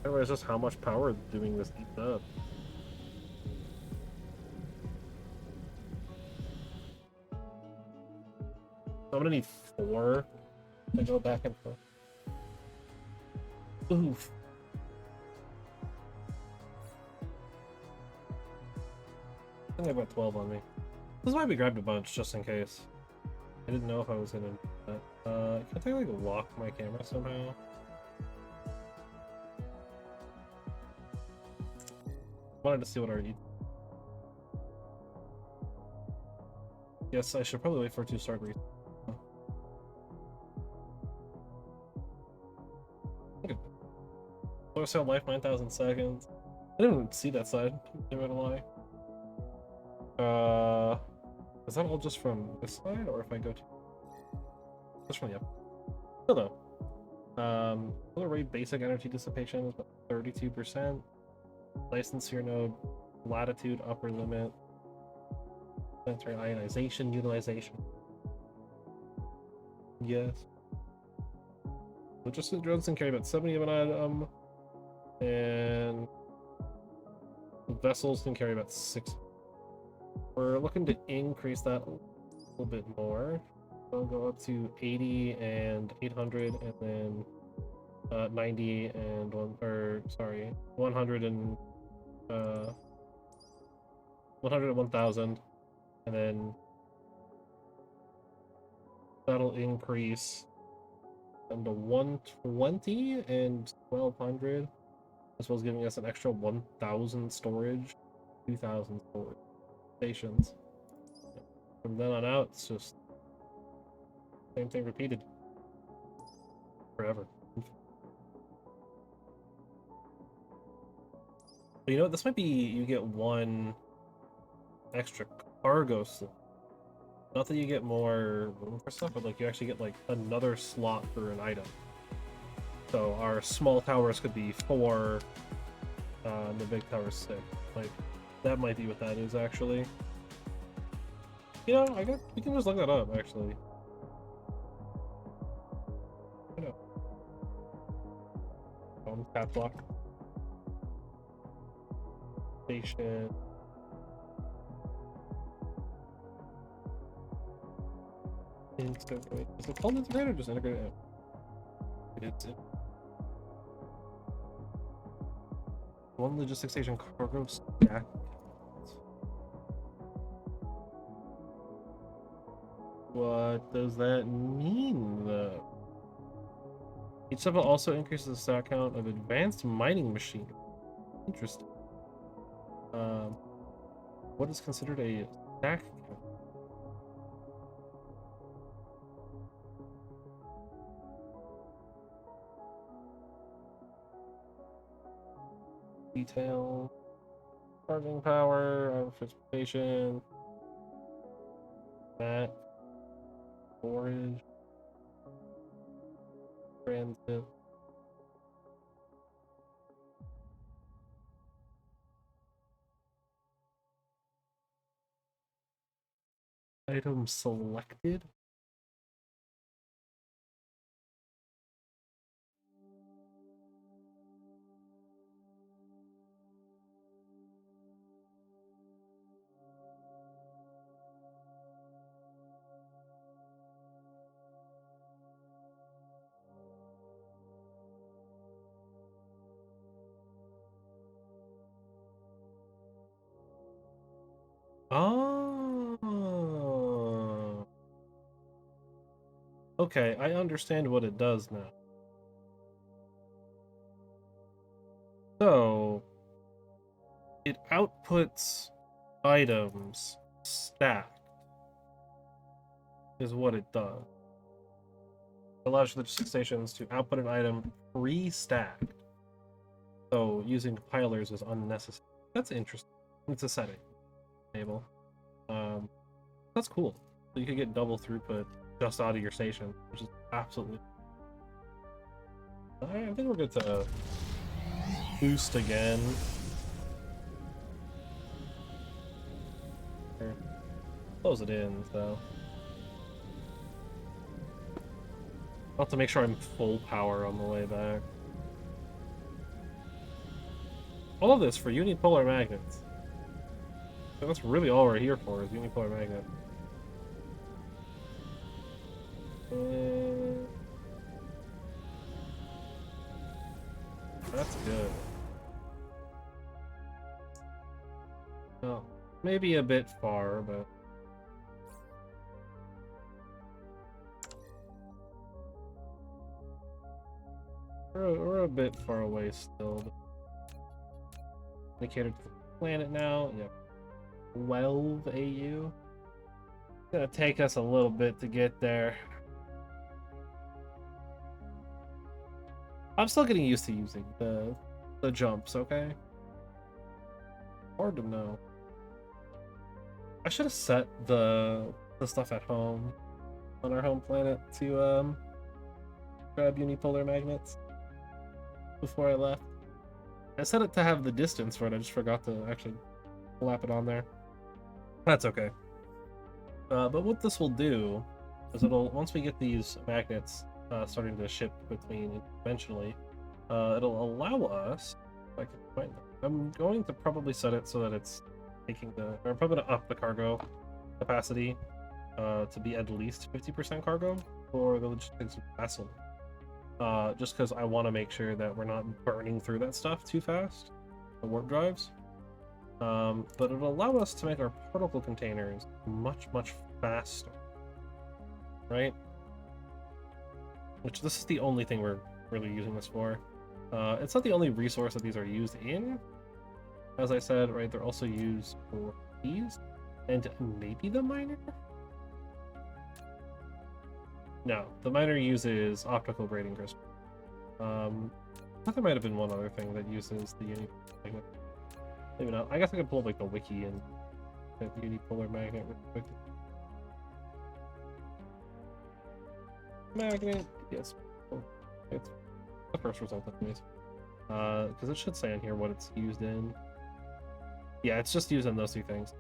I realize just how much power doing this eats up. I'm gonna need 4 to go back and forth. Oof. I think I've got 12 on me. This is why we grabbed a bunch, just in case. I didn't know if I was gonna do that. Can I like lock my camera somehow? Wanted to see what I already. Yes, I should probably wait for it to start reading. Solar cell life 9,000 seconds. I didn't even see that side. I'm not gonna lie. Is that all just from this side, or if I go to just from the up? Still though. Solar rate basic energy dissipation is about 32%. License here node latitude upper limit. Planetary ionization utilization. Yes. Logistic drones can carry about 70 of an item, and vessels can carry about 6. We're looking to increase that a little bit more. We'll go up to 80 and 800, and then 90 and 100 and 100 and 1,000, and then that'll increase to 120 and 1,200, as well as giving us an extra 1,000 storage, 2,000 storage stations. From then on out, it's just same thing repeated forever. But you know what? This might be you get one extra cargo slot. Not that you get more room for stuff, but like you actually get like another slot for an item. So our small towers could be 4, and the big tower's 6. Like that might be what that is actually. You know, I guess we can just look that up actually. You know. Caps lock. Station. Integrate. Is it called integrate or just integrate it? It is. One logistics station cargo stack. What does that mean, though? Each level also increases the stack count of advanced mining machine. Interesting. What is considered a stack count? Detail, charging power, transportation, that, storage, transit. Item selected. Oh. Okay, I understand what it does now. So, it outputs items stacked, is what it does. It allows logistics stations to output an item pre-stacked. So, using compilers is unnecessary. That's interesting. It's a setting. Table. That's cool. So you could get double throughput just out of your station, which is absolutely. I think we're good to boost again. Here. Close it in, so. I'll have to make sure I'm full power on the way back. All of this for unipolar magnets. That's really all we're here for is unipolar magnet. That's good. Well, maybe a bit far, but we're a bit far away still. Indicator to the planet now. Yep. 12 AU. It's gonna take us a little bit to get there. I'm still getting used to using the jumps, okay? Hard to know. I should have set the stuff at home on our home planet to grab unipolar magnets before I left. I set it to have the distance for it, I just forgot to actually slap it on there. That's okay. But what this will do is it'll, once we get these magnets starting to ship between conventionally, it'll allow us, if I can find them. I'm going to probably set it so that it's taking the, or I'm probably going to up the cargo capacity to be at least 50% cargo for the logistics vessel. Just because I want to make sure that we're not burning through that stuff too fast, the warp drives. But it'll allow us to make our particle containers much faster, right? Which this is the only thing we're really using this for. It's not the only resource that these are used in. As I said, right, they're also used for these and maybe the miner. No, the miner uses optical braiding crystal. I thought there might have been one other thing that uses the unipolar. Maybe not. I guess I could pull up like the wiki and the unipolar magnet real quick. Magnet, yes. Oh, it's the first result, anyways. Because it should say on here what it's used in. Yeah, it's just used in those two things.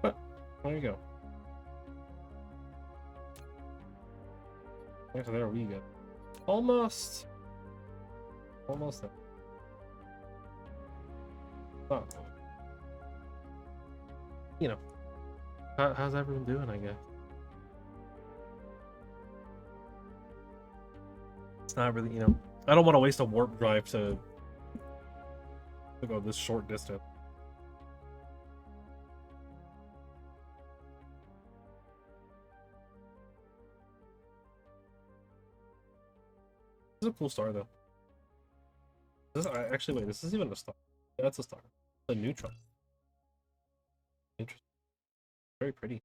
But there you go. So there we go. Almost there. Oh. You know, how's everyone doing, I guess? It's not really, I don't want to waste a warp drive to go this short distance. This is a cool star, though. Actually, wait, this is even a star. Yeah, that's a star. It's a neutron. Interesting. Very pretty.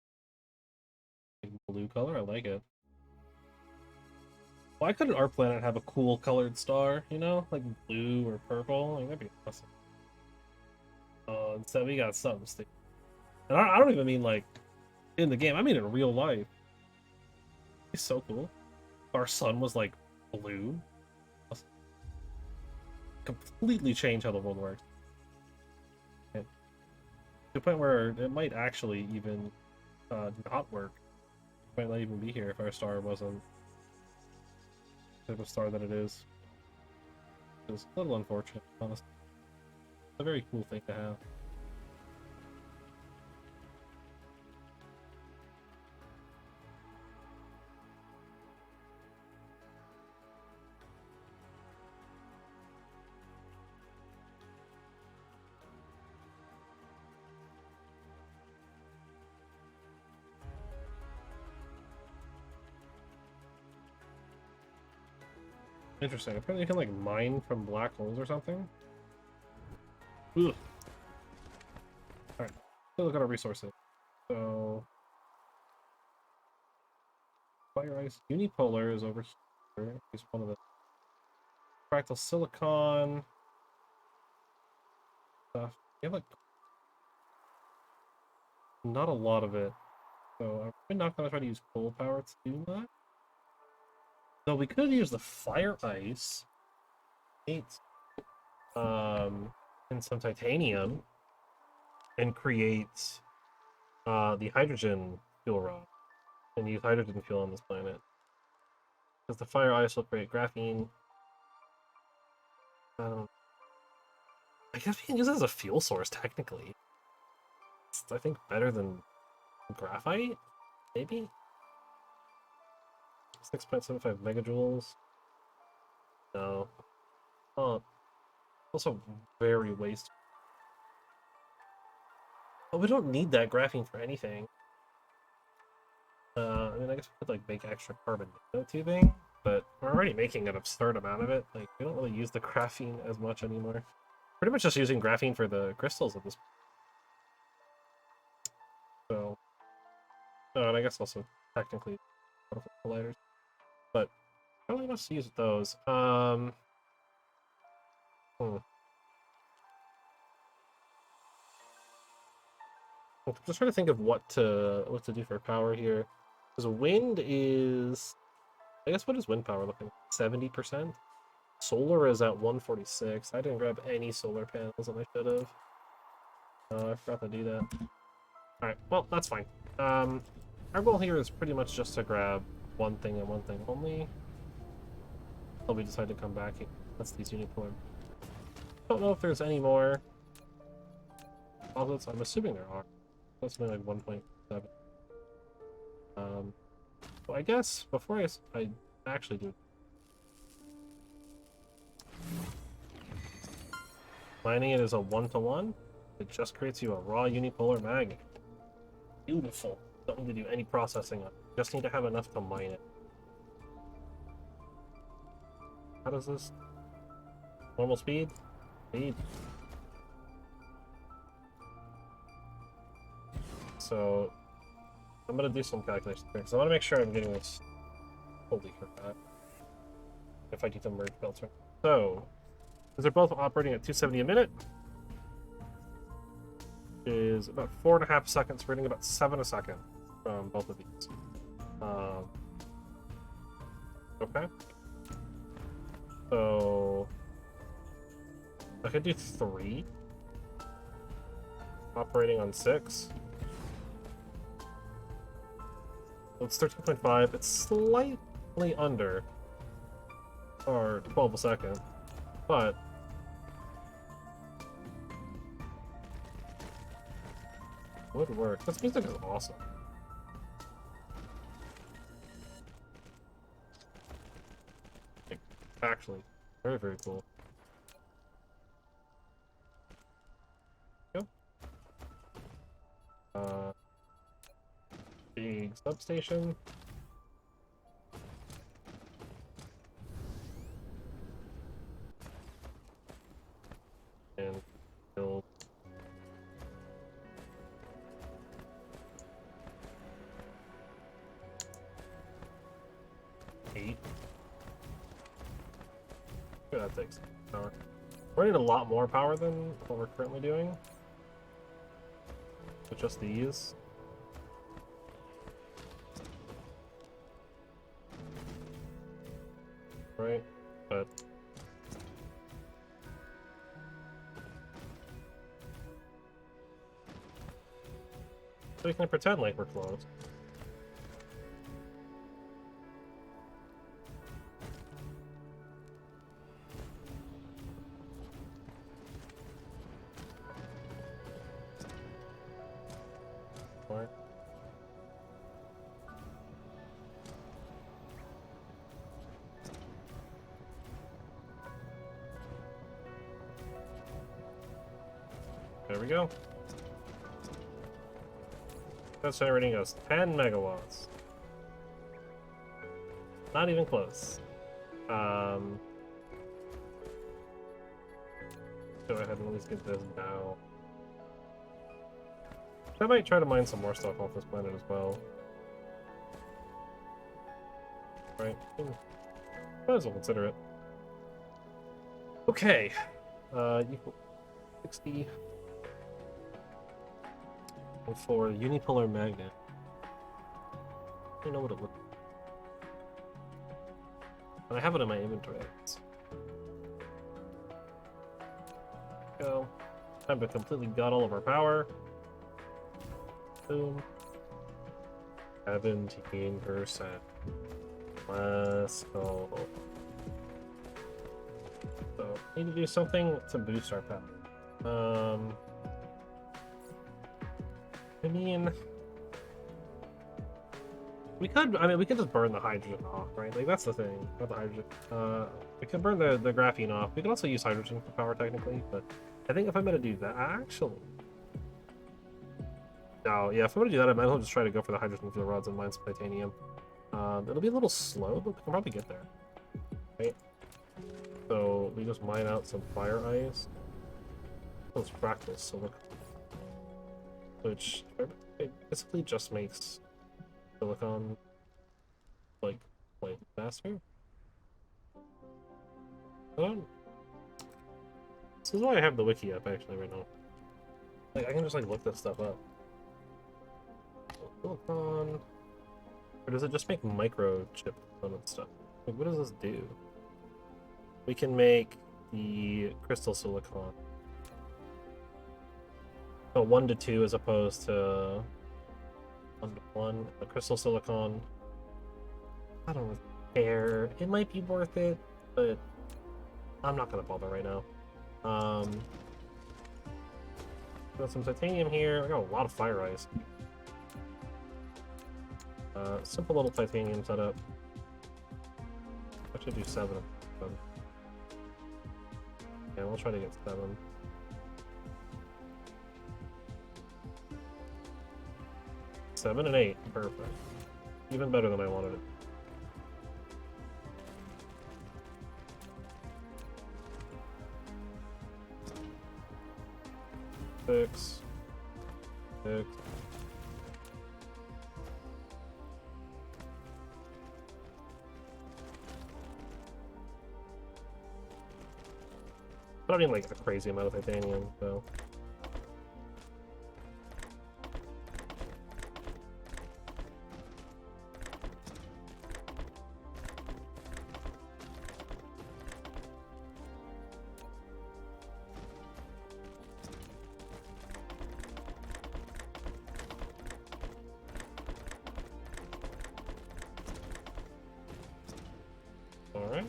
Like blue color, I like it. Why couldn't our planet have a cool colored star, like blue or purple? Like, that'd be awesome. Instead we got something sticky. And I don't even mean like in the game, I mean in real life. It's so cool. Our sun was like blue. Completely change how the world works. And to the point where it might actually even not work. It might not even be here if our star wasn't the type of star that it is. It's a little unfortunate, honestly. It's a very cool thing to have. Interesting. Apparently you can like mine from black holes or something. Ugh. Alright, let's look at our resources. So fire ice unipolar is over here. Here's one of the fractal silicon stuff. You have like not a lot of it. So I'm probably not gonna try to use coal power to do that. So we could use the fire ice. And some titanium and create the hydrogen fuel rod and use hydrogen fuel on this planet. Because the fire ice will create graphene. I guess we can use it as a fuel source technically. It's, I think, better than graphite, maybe? 6.75 megajoules. No. Oh, also very wasteful. But we don't need that graphene for anything. I mean, I guess we could like make extra carbon nanotubing, but we're already making an absurd amount of it. Like, we don't really use the graphene as much anymore. Pretty much just using graphene for the crystals at this point. So, and I guess also technically particle colliders, but I don't really much to use with those. I'm just trying to think of what to do for power here. Because wind is, I guess, what is wind power looking? 70%. Solar is at 146. I didn't grab any solar panels, and I should have. I forgot to do that. All right, well, that's fine. Our goal here is pretty much just to grab one thing and one thing only. Until we decide to come back. That's these unicorn. Don't know if there's any more. I'm assuming there are. That's something like 1.7. So I guess before I actually do, mining it is a 1-to-1. It just creates you a raw unipolar magnet. Beautiful. Don't need to do any processing on it. Just need to have enough to mine it. How does this? Normal speed? Speed. So I'm gonna do some calculations here because I want to make sure I'm getting this. Holy crap! If I need to merge belts, right? So, because they're both operating at 270 a minute, is about 4.5 seconds. We're getting about 7 a second from both of these. Okay. So I could do 3 operating on 6. It's 13.5. It's slightly under or 12 a second, but would work. This music is awesome. Like, actually, very, very cool. Go. Big substation. And build 8. Sure, that takes power. We're running a lot more power than what we're currently doing with just these. Right, but so we can pretend like we're close. Right. There we go. That's generating us 10 megawatts. Not even close. Go ahead and at least get this now. I might try to mine some more stuff off this planet as well. Right? Might as well consider it. Okay. Equal 60. For unipolar magnet. I don't know what it looks like. And I have it in my inventory. Go. Time to completely gut all of our power. Boom. 17%. Let's go. So, need to do something to boost our power. I mean, we could just burn the hydrogen off, right? Like, that's the thing about the hydrogen. We could burn the graphene off. We could also use hydrogen for power, technically, but I think if I'm gonna do that, actually... No, yeah, if I'm gonna do that, I might as well just try to go for the hydrogen fuel rods and mine some titanium. It'll be a little slow, but we can probably get there. Right? So, we just mine out some fire ice. Those fractal silicon. Which it basically just makes silicon like faster. This is why I have the wiki up actually right now. Like I can just like look this stuff up. Silicon, or does it just make microchip component stuff? Like what does this do? We can make the crystal silicon. So 1 to 2 as opposed to 1 to 1. The crystal silicon. I don't really care. It might be worth it, but I'm not gonna bother right now. Got some titanium here. I got a lot of fire ice. Simple little titanium setup. I should do 7 of them. Yeah, we'll try to get 7. Seven and 8, perfect. Even better than I wanted it. 6, 6. I don't need like a crazy amount of titanium, so. Alright.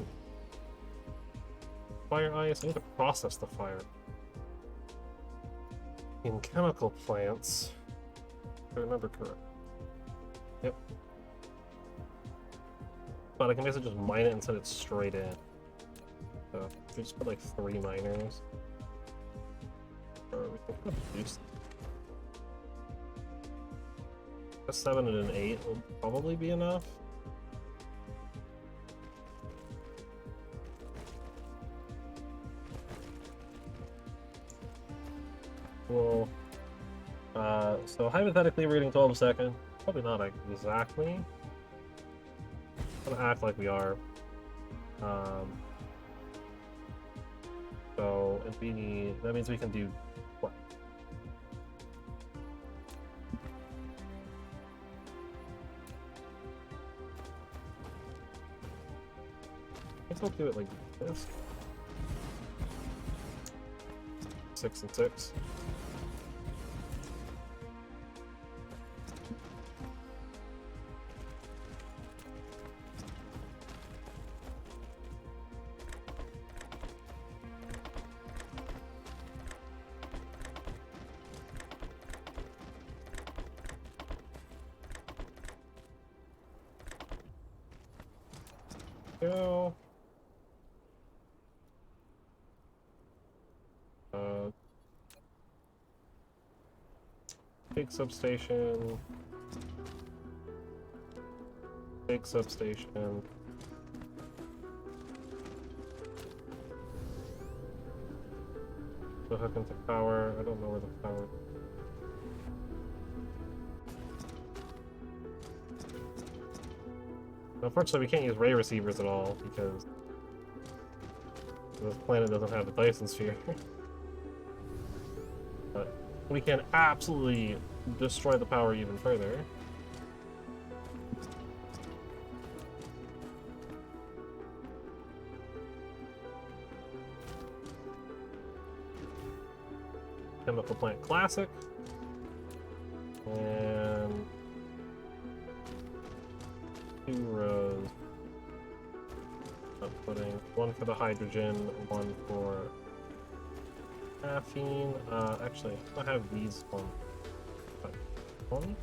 Fire ice. I need to process the fire. In chemical plants, if I remember correct. Yep. But I can basically just mine it and send it straight in. So we just put like 3 miners. Or we can put a 7 and an 8 will probably be enough. Well, so hypothetically we're getting 12 a second. Probably not exactly. I'm gonna act like we are. So if we need, that means we can do what? Let's not do it like this. 6 and 6. Go. Big substation. Big substation. So hook into power. I don't know where the power. Unfortunately, we can't use ray receivers at all because this planet doesn't have a Dyson sphere. But we can absolutely destroy the power even further. Chemical plant classic. And 2 rows. I'm putting 1 for the hydrogen, 1 for caffeine. Actually, I have these on. One.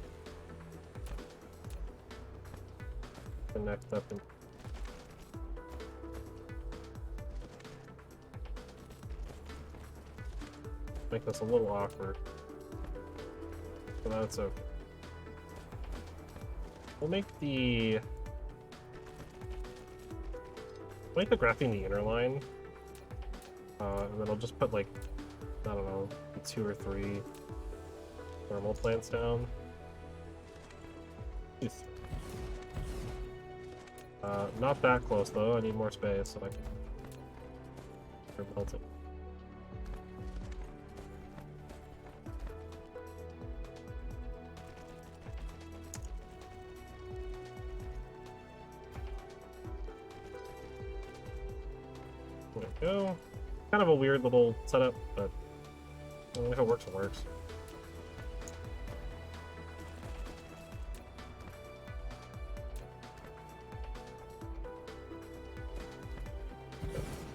Connect up and. Make this a little awkward. But that's okay. We'll make the graphene the inner line, and then I'll just put like, I don't know, 2 or 3 thermal plants down. Not that close though. I need more space so I can melt it. There we go. Kind of a weird little setup, but if it works, it works.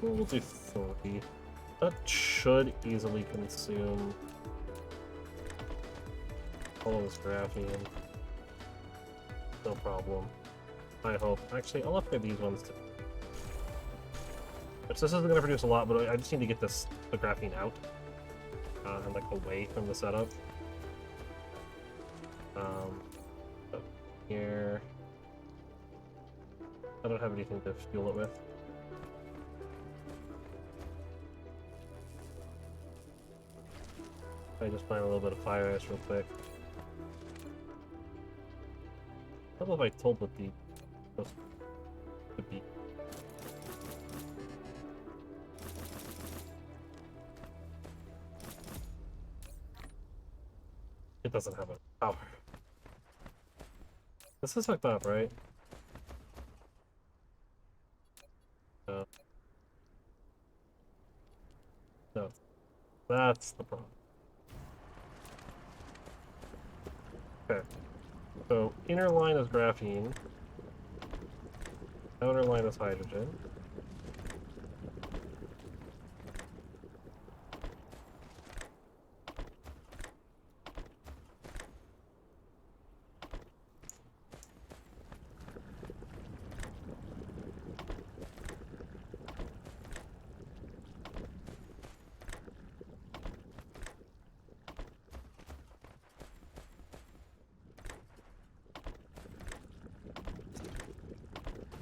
We'll do 3. That should easily consume all of this graphene. No problem. I hope. Actually, I'll upgrade these ones too. So this isn't going to produce a lot, but I just need to get the graphene out and like away from the setup. Up here. I don't have anything to fuel it with. I just find a little bit of fire ice real quick. I don't know if I told what the supposed to be. It doesn't have a power. This is hooked up, right? No. No. That's the problem. Okay. So inner line is graphene. Outer line is hydrogen.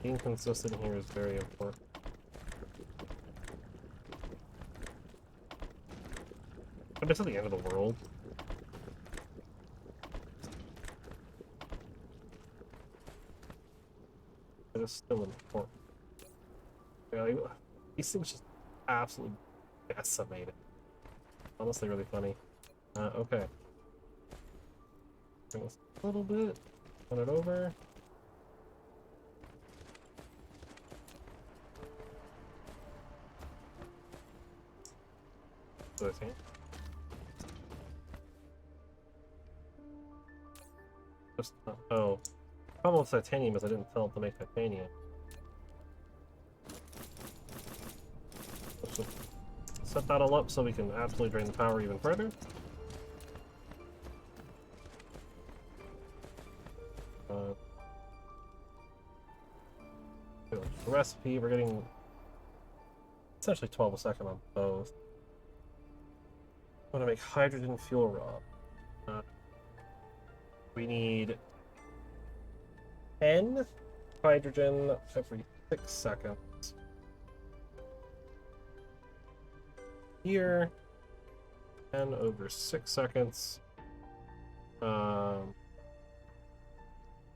Being consistent here is very important. I'm just at the end of the world. It is still important. Yeah, these things just absolutely decimated. Honestly, really funny. Okay. Bring this a little bit. Turn it over. I think. Just oh, problem with titanium is I didn't tell it to make titanium. Let's just set that all up so we can absolutely drain the power even further. The recipe, we're getting essentially 12 a second on both. I'm gonna make hydrogen fuel rod. We need 10 hydrogen every 6 seconds. Here, 10 over 6 seconds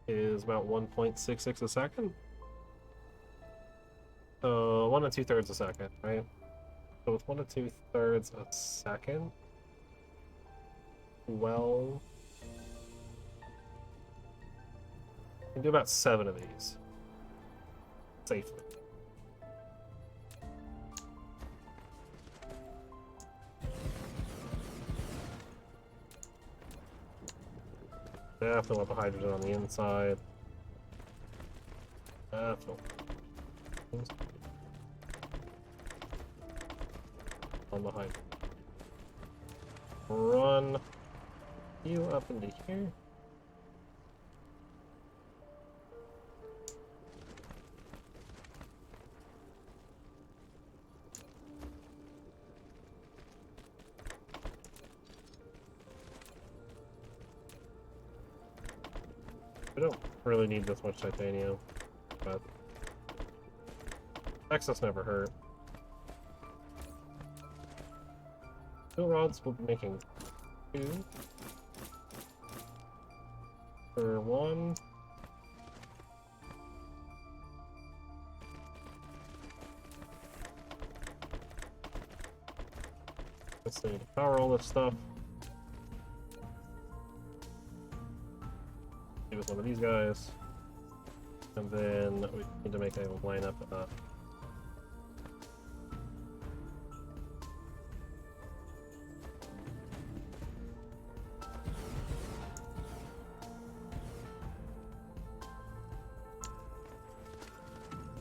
is about 1.66 a second. So 1 2/3 a second, right? So with 1 2/3 a second, well, we can do about 7 of these safely. Definitely want the hydrogen on the inside. Definitely. On the hydrogen. Run you up into here. We don't really need this much titanium, but excess never hurt. Fuel rods will be making 2 for 1. Let's need to power all this stuff. With one of these guys, and then we need to make a lineup.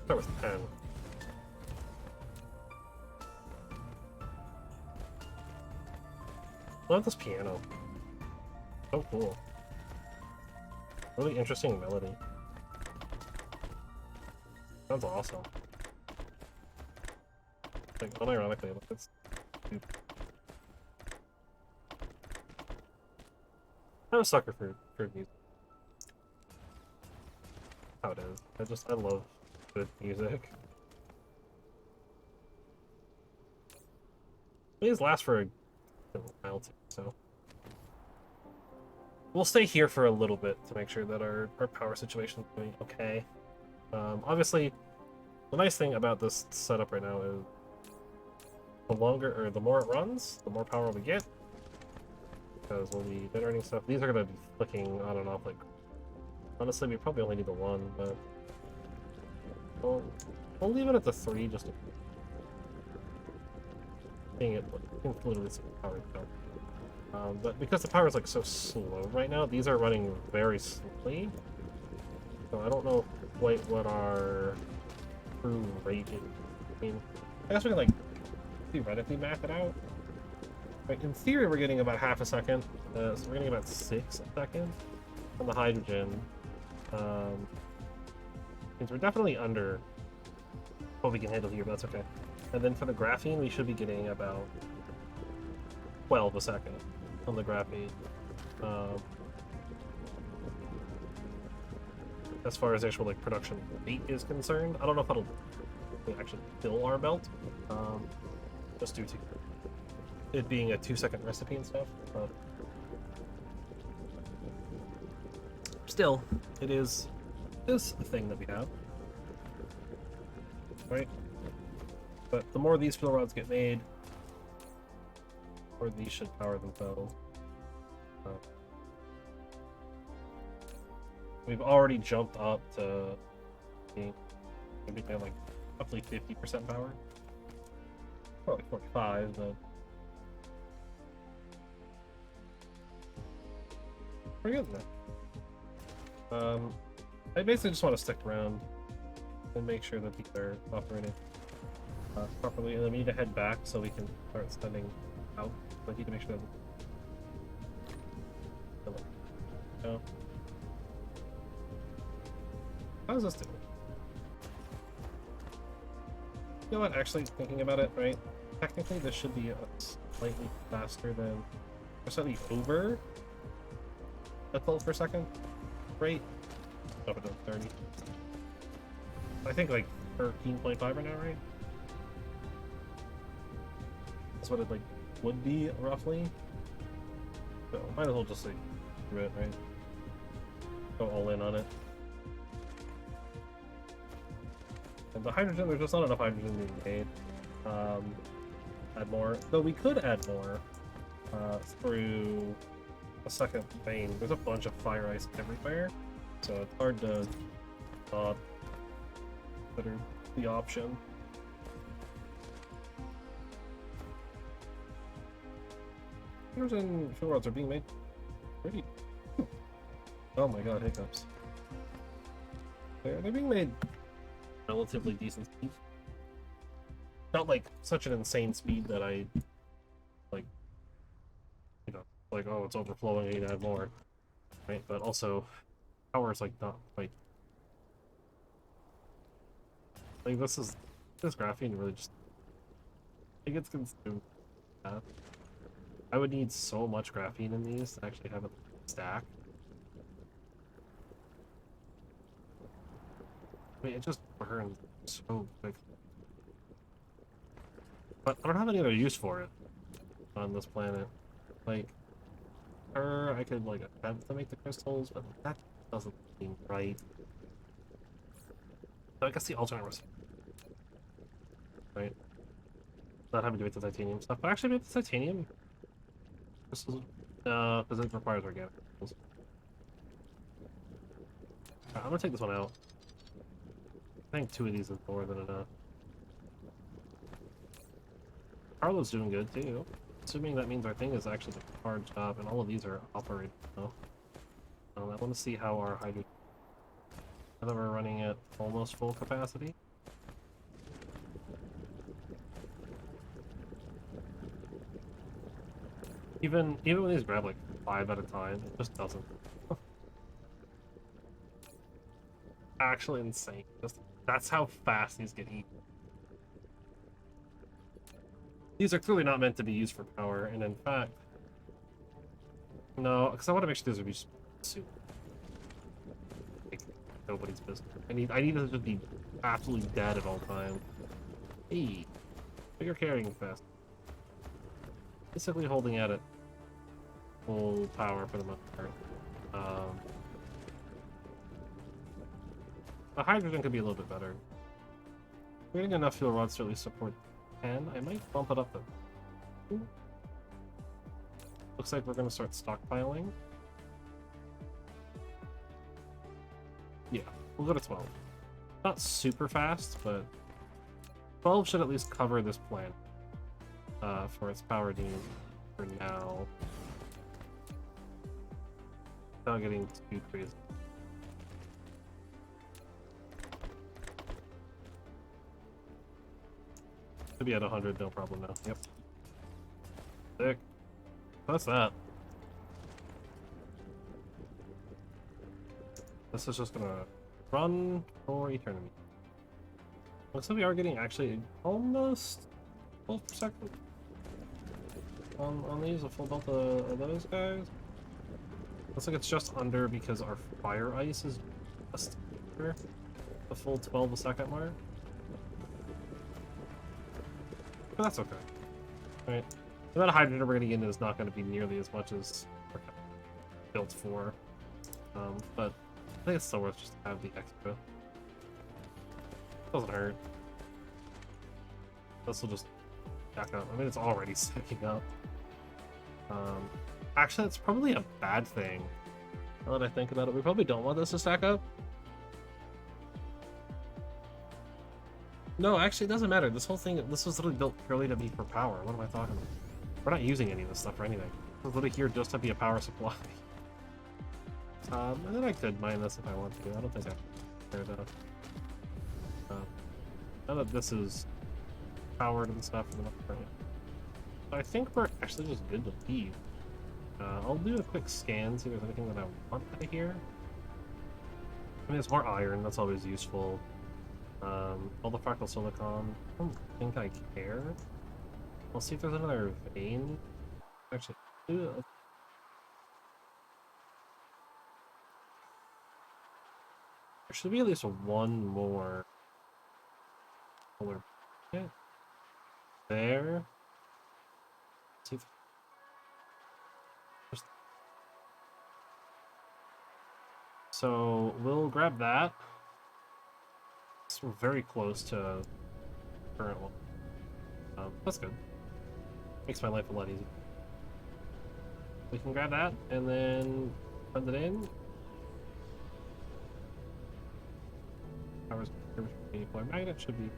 Start with 10. Love this piano. So cool. Really interesting melody. Sounds awesome. Like, unironically, it's stupid. I'm a sucker for music. How it is. I love good music. These last for a while too. So we'll stay here for a little bit to make sure that our power situation is doing okay. Obviously, the nice thing about this setup right now is the more it runs, the more power we get. Because we'll be generating stuff. These are going to be flicking on and off like. Honestly, we probably only need the one, but we'll leave it at the 3 just to seeing it. You can literally see the power go. But because the power is like so slow right now, these are running very slowly. So I don't know quite what our true rate is. I mean, I guess we can like theoretically map it out. Right, in theory, we're getting about half a second, so we're getting about 6 a second on the hydrogen. Means we're definitely under what we can handle here, but that's okay. And then for the graphene, we should be getting about 12 a second on the graphene. As far as actual like production rate is concerned, I don't know if it'll actually fill our belt, just due to it being a 2-second recipe and stuff. But still, it is a thing that we have, right? But the more these fuel rods get made, the more these should power themselves. We've already jumped up to maybe like roughly 50% power. Probably 45, but pretty good there. I basically just want to stick around and make sure that these are operating properly, and then we need to head back so we can start sending out. So I need to make sure that. No. How's this doing? You know what? Actually, thinking about it, right? Technically, this should be slightly faster than, or slightly over a 12 per second rate. Up to 30. I think like 13.5 right now, right? That's what it like would be roughly. So might as well just like do it, right? Go all in on it. And the hydrogen, there's just not enough hydrogen being made. Add more, though we could add more through a second vein. There's a bunch of fire ice everywhere, so it's hard to not consider the option. Hydrogen fuel rods are being made pretty. Oh my god, hiccups. They're being made relatively decent speed. Not like such an insane speed that I like, you know, like, oh, it's overflowing, I need to add more, right? But also, power is like not quite like this graphene really just it gets consumed. I would need so much graphene in these to actually have it stack. I mean, it just burns so quick. But I don't have any other use for it on this planet. Like, I could like attempt to make the crystals, but that doesn't seem right. So I guess the alternate recipe, right? Not having to make the titanium stuff, but actually make the titanium crystals, because it requires organic crystals. I'm gonna take this one out. I think 2 of these is more than enough. Carlo's doing good too. Assuming that means our thing is actually charged up, and all of these are operating now. I want to see how our hydrogen. Now that we're running at almost full capacity. Even when these grab like 5 at a time, it just doesn't. Actually insane. That's how fast these get eaten. These are clearly not meant to be used for power, and in fact, no, because I want to make sure these would be soup. Like, nobody's business. I need them to be absolutely dead at all times. Hey, bigger carrying fast. Basically holding at it full power for the most part. The hydrogen could be a little bit better. We're getting enough fuel rods to at least support 10. I might bump it up though. Looks like we're going to start stockpiling. Yeah, we'll go to 12. Not super fast, but 12 should at least cover this plant for its power need for now. Without getting too crazy. Should be at 100, no problem now. Yep. Sick. What's that? This is just gonna run for eternity. Looks like we are getting actually almost full per second on these, a full belt of those guys. Looks like it's just under because our fire ice is just under the full 12 a second mark. But that's okay. Right. The amount of hydrogen we're gonna get in is not gonna be nearly as much as we're built for. But I think it's still worth just to have the extra. Doesn't hurt. This will just stack up. I mean, it's already stacking up. Actually, it's probably a bad thing. Now that I think about it, we probably don't want this to stack up. No, actually, it doesn't matter. This whole thing, this was literally built purely to be for power. What am I talking about? We're not using any of this stuff for anything. It's literally here just to be a power supply. And then I could mine this if I want to. I don't think I care though. Now that this is powered and stuff, I think we're actually just good to leave. I'll do a quick scan, see if there's anything that I want out of here. I mean, it's more iron, that's always useful. All the fractal silicon, I don't think I care. I'll see if there's another vein. Actually, there should be at least one more. There. See if so we'll grab that. We're very close to the current one. That's good. Makes my life a lot easier. We can grab that and then send it in. Powers deploy magnet should be.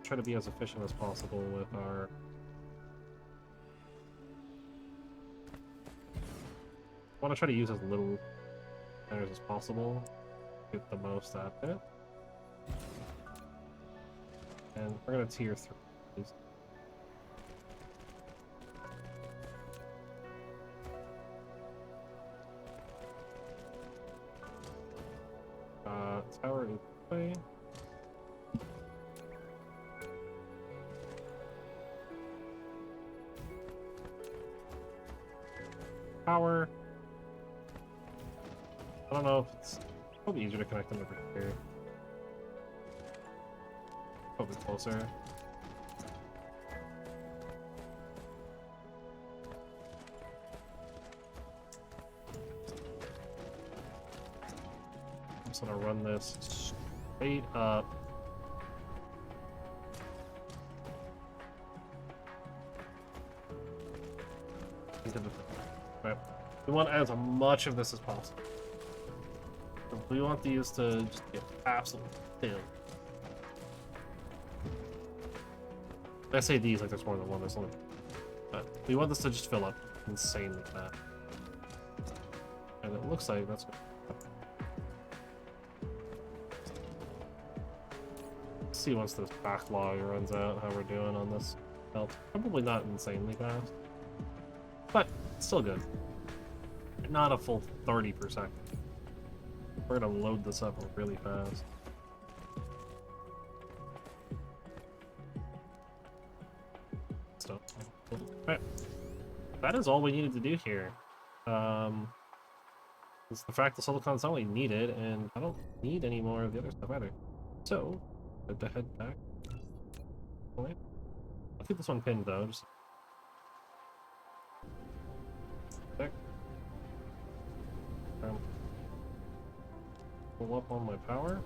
Try to be as efficient as possible with our I want to try to use as little centers as possible, get the most out of it. And we're gonna tier 3 these. Tower is way. Power. I don't know if it's probably easier to connect them over here. Probably closer. I'm just gonna run this straight up. Into the right. We want as much of this as possible. We want these to just get absolutely filled. I say these like there's more than one, there's only. But we want this to just fill up insanely fast. And it looks like that's what. Let's see once this backlog runs out how we're doing on this belt. Probably not insanely fast. But still good. Not a full 30%. We're gonna load this up really fast. Alright. That is all we needed to do here. It's the fact that silicon's not really needed, and I don't need any more of the other stuff either. So, I have to head back. Okay. I'll keep this one pinned though, just back. Pull up on my power.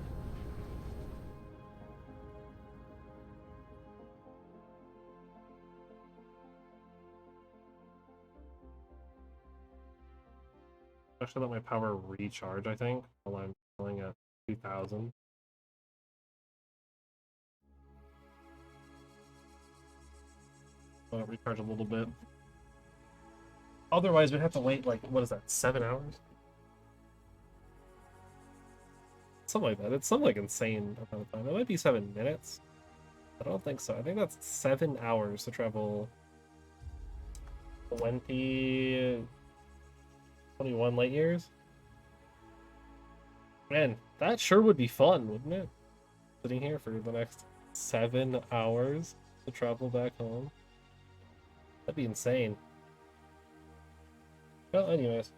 I should let my power recharge, I think, while I'm filling at 2000. Let it recharge a little bit. Otherwise, we'd have to wait, like, what is that, 7 hours? Something like that. It's some, like, insane amount of time. It might be 7 minutes. I don't think so. I think that's 7 hours to travel 21 light years. Man, that sure would be fun, wouldn't it? Sitting here for the next 7 hours to travel back home. That'd be insane. Well, anyways.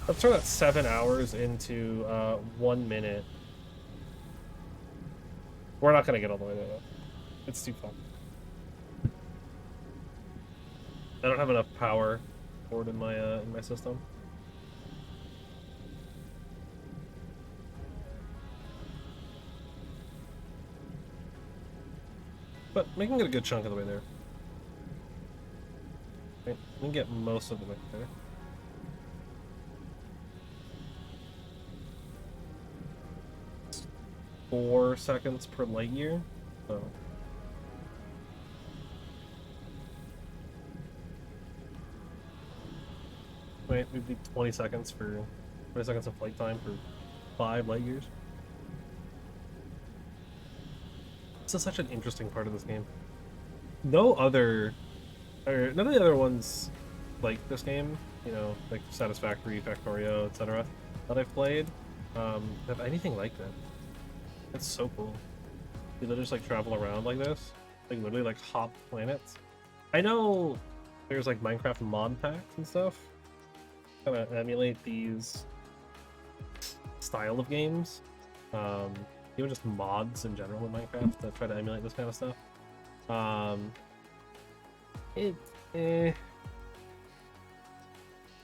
Let's turn that 7 hours into 1 minute. We're not gonna get all the way there though. It's too fun. I don't have enough power stored in my system. But we can get a good chunk of the way there. Okay, we can get most of the way there. 4 seconds per light year, so wait, we'd be 20 seconds of flight time for 5 light years. This is such an interesting part of this game. None of the other ones like this game, you know, like Satisfactory, Factorio, etc., that I've played, have anything like that. It's so cool. You literally just like travel around like this, like literally like hop planets. I know there's like Minecraft mod packs and stuff, kind of emulate these style of games. Even just mods in general in Minecraft that try to emulate this kind of stuff. It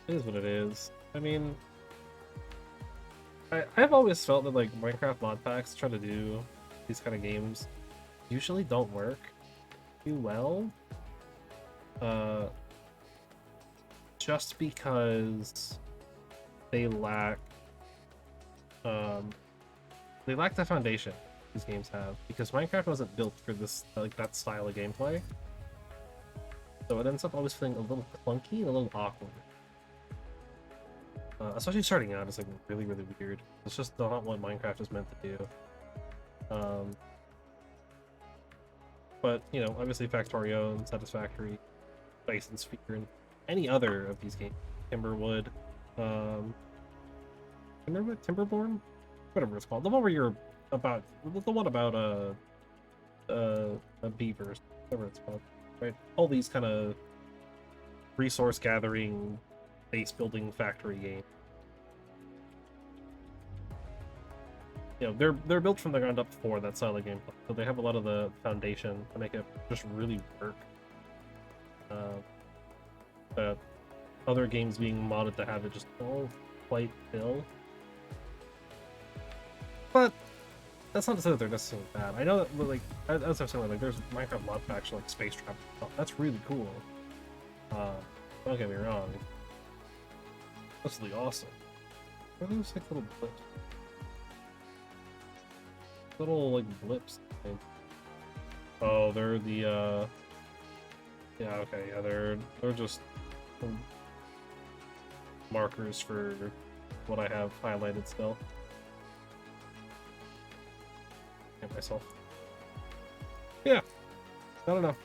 is what it is. I mean, I've always felt that like Minecraft mod packs try to do these kind of games usually don't work too well. Just because they lack the foundation these games have, because Minecraft wasn't built for this like that style of gameplay. So it ends up always feeling a little clunky and a little awkward. Especially starting out, it's like really, really weird. It's just not what Minecraft is meant to do. But, you know, obviously Factorio and Satisfactory, Dyson Speaker, and any other of these games, Timberwood, Timberborn? Whatever it's called. The one where you're about, the one about, beavers, whatever it's called, right? All these kind of resource gathering, base building factory game. You know, they're built from the ground up for that style of gameplay, so they have a lot of the foundation to make it just really work. That other games being modded to have it just all quite ill. But that's not to say that they're necessarily bad. I know that, like, as I was saying, like, there's Minecraft mod packs like space travel stuff. That's really cool. Don't get me wrong. That's really awesome. What are those like little blips? Little like blips. Oh, they're the yeah, okay, yeah, they're just markers for what I have highlighted still. Get myself. Yeah, I don't know.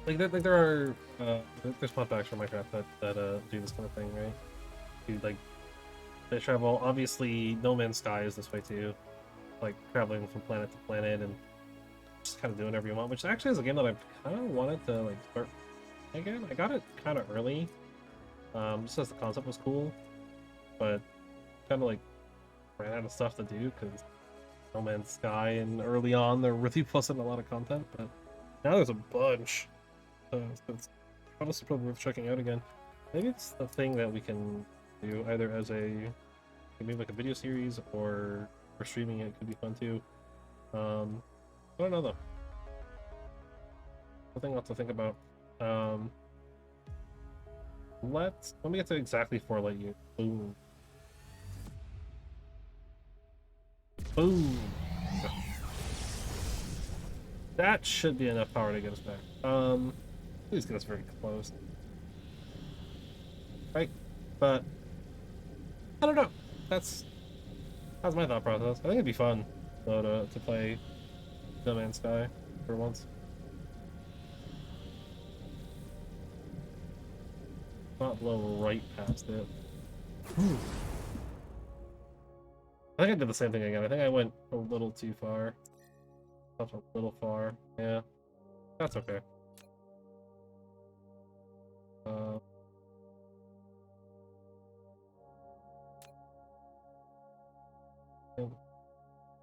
Like there are there's mod packs for Minecraft that do this kind of thing, right? Do like they travel. Obviously, No Man's Sky is this way too, like traveling from planet to planet and just kind of doing whatever you want. Which actually is a game that I've kind of wanted to like start again. I got it kind of early, Just as the concept was cool, but kind of like ran out of stuff to do because No Man's Sky and early on there really wasn't a lot of content, but now there's a bunch. So it's honestly probably worth checking out again. Maybe it's the thing that we can do either as maybe like a video series or streaming it could be fun too. I don't know though. Something else to think about. Let me get to exactly 4 light years. Boom. Boom. That should be enough power to get us back. Please get us very close. Right? But I don't know. That's my thought process. I think it'd be fun though to play No Man's Sky for once. Not blow right past it. Whew. I think I did the same thing again. I think I went a little too far. Up a little far. Yeah. That's okay.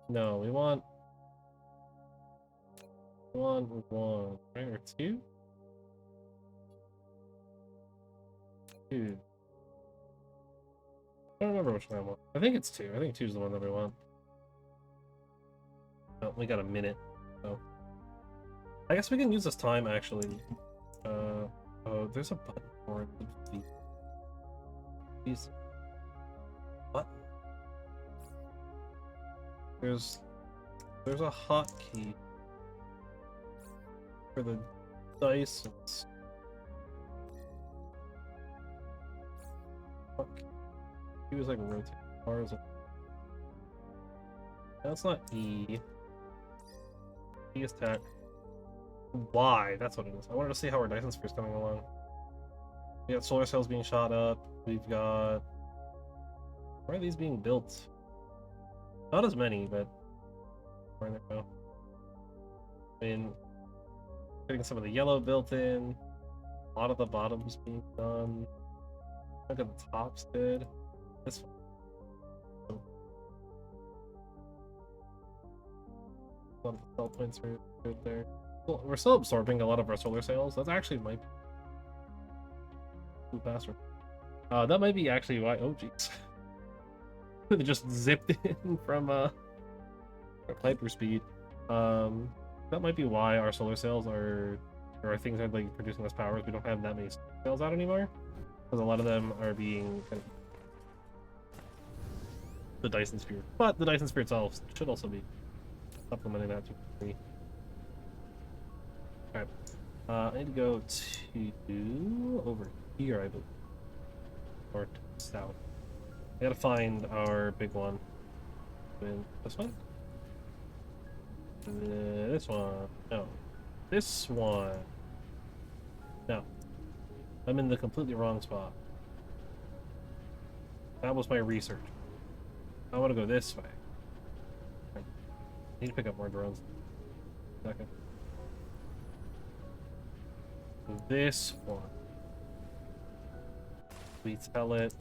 No, we want one, right? Or 2? 2. I don't remember which one I want. I think it's 2. I think 2 is the one that we want. Oh, we got a minute. So I guess we can use this time actually. Oh, there's a button for it. These button. There's a hotkey for the Dysons. He was like rotating bars. That's not E. E is tech. Y, that's what it is. I wanted to see how our Dyson sphere is coming along. We got solar cells being shot up. We've got. Where are these being built? Not as many, but where they go? I mean, getting some of the yellow built in. A lot of the bottoms being done. Look at the tops did. This one. A lot of the cell points are good there. Well, we're still absorbing a lot of our solar cells. That's actually might be faster. That might be actually why. Oh jeez, they just zipped in from hyper speed. That might be why our solar cells are, or our things are like producing less power. We don't have that many cells out anymore, because a lot of them are being kind of the Dyson sphere. But the Dyson sphere itself should also be supplementing that to. Alright, I need to go to over here, I believe, or to south. I gotta find our big one. This one? This one? No. This one? No. I'm in the completely wrong spot. That was my research. I want to go this way. I need to pick up more drones. Second. This one. We tell it.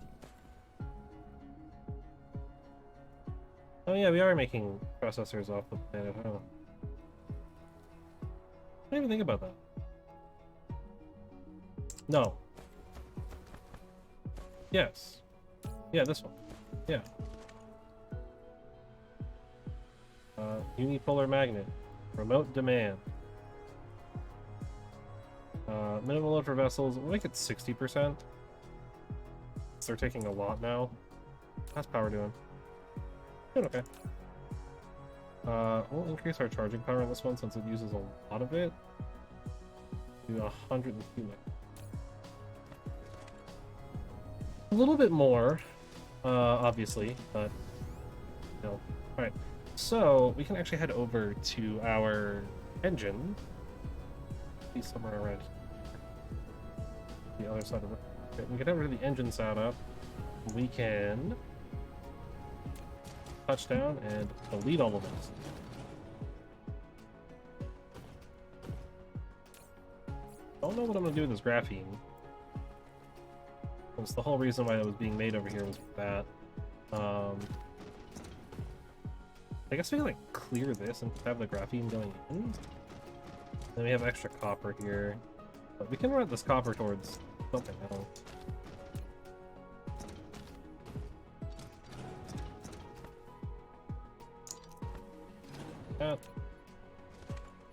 Oh yeah, we are making processors off the planet, huh? I didn't even think about that. No. Yes. Yeah, this one. Yeah. Unipolar magnet. Remote demand. Minimum load for vessels. We'll make it 60%. They're taking a lot now. How's power doing? Doing okay. We'll increase our charging power on this one since it uses a lot of it. To 102 meg. A little bit more, obviously, but no. Alright, so we can actually head over to our engine. Be somewhere around the other side of it. Okay, we can head over to the engine setup. We can touch down and delete all of this. Don't know what I'm gonna do with this graphene. That's the whole reason why it was being made over here was for that. I guess we can like clear this and have the graphene going in. Then we have extra copper here. But we can route this copper towards something else. That.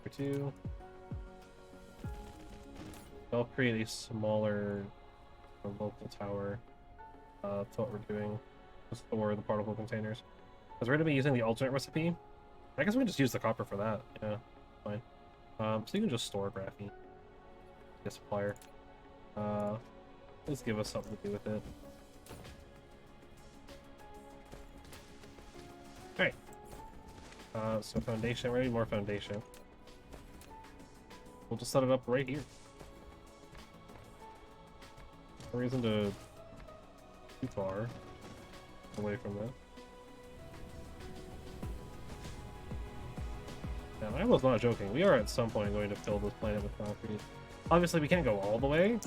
For 2. I'll create a smaller local tower. That's what we're doing. To store the particle containers. Because we're going to be using the alternate recipe. I guess we can just use the copper for that. Yeah, fine. So you can just store graphene. Get a supplier. Just give us something to do with it. Alright. So foundation, we need more foundation. We'll just set it up right here. No reason to too far away from that. And I was not joking. We are at some point going to fill this planet with concrete. Obviously, we can't go all the way,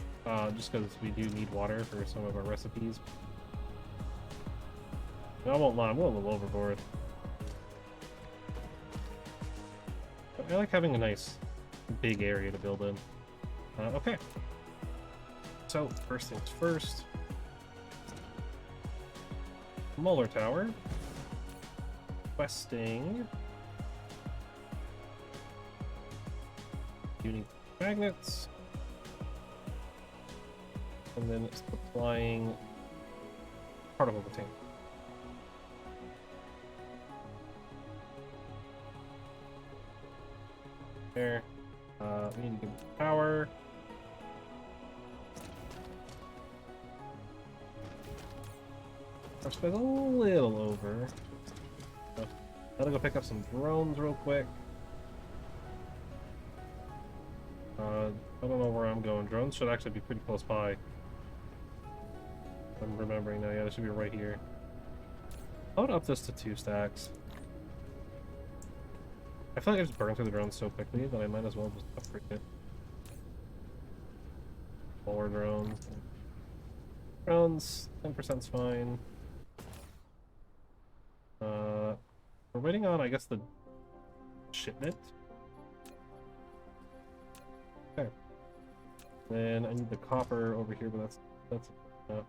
just because we do need water for some of our recipes. I won't lie, I'm a little overboard. But I like having a nice big area to build in. Okay. So, first things first. Muller Tower. Questing. You need magnets. And then supplying particle container. There. We need to give power. Our space a little over. Gotta go pick up some drones real quick. I don't know where I'm going. Drones should actually be pretty close by. I'm remembering now. Yeah, they should be right here. I would up this to 2 stacks. I feel like I just burned through the drones so quickly that I might as well just upgrade it. More drones. Drones, 10%'s fine. We're waiting on, I guess, the shipment. Okay. Then I need the copper over here, but that's enough.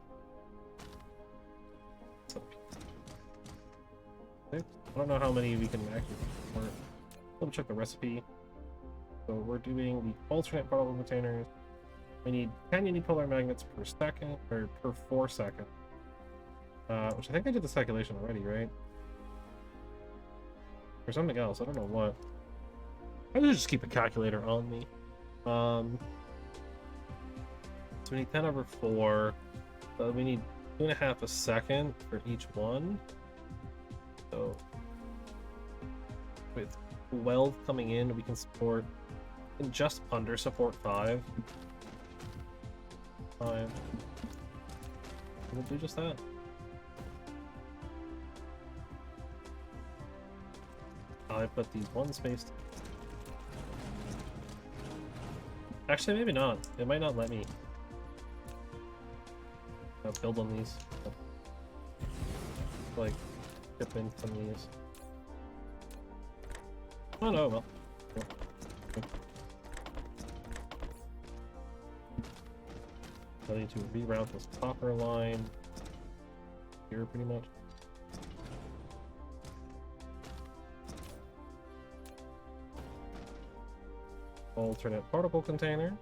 Okay. I don't know how many we can actually support. Let me check the recipe. So we're doing the alternate particle containers. We need 10 unipolar magnets per second, or per 4 seconds. Which I think I did this calculation already, right? Or something else, I don't know what. I should just keep a calculator on me. So we need 10 over 4. So we need 2.5 a second for each one. So with 12 coming in, we can support, just under support 5. We'll do just that. I put these one space. Actually, maybe not. It might not let me build on these. Like, dip in some of these. Oh no, well. I need to reroute this copper line here pretty much. Alternate particle container.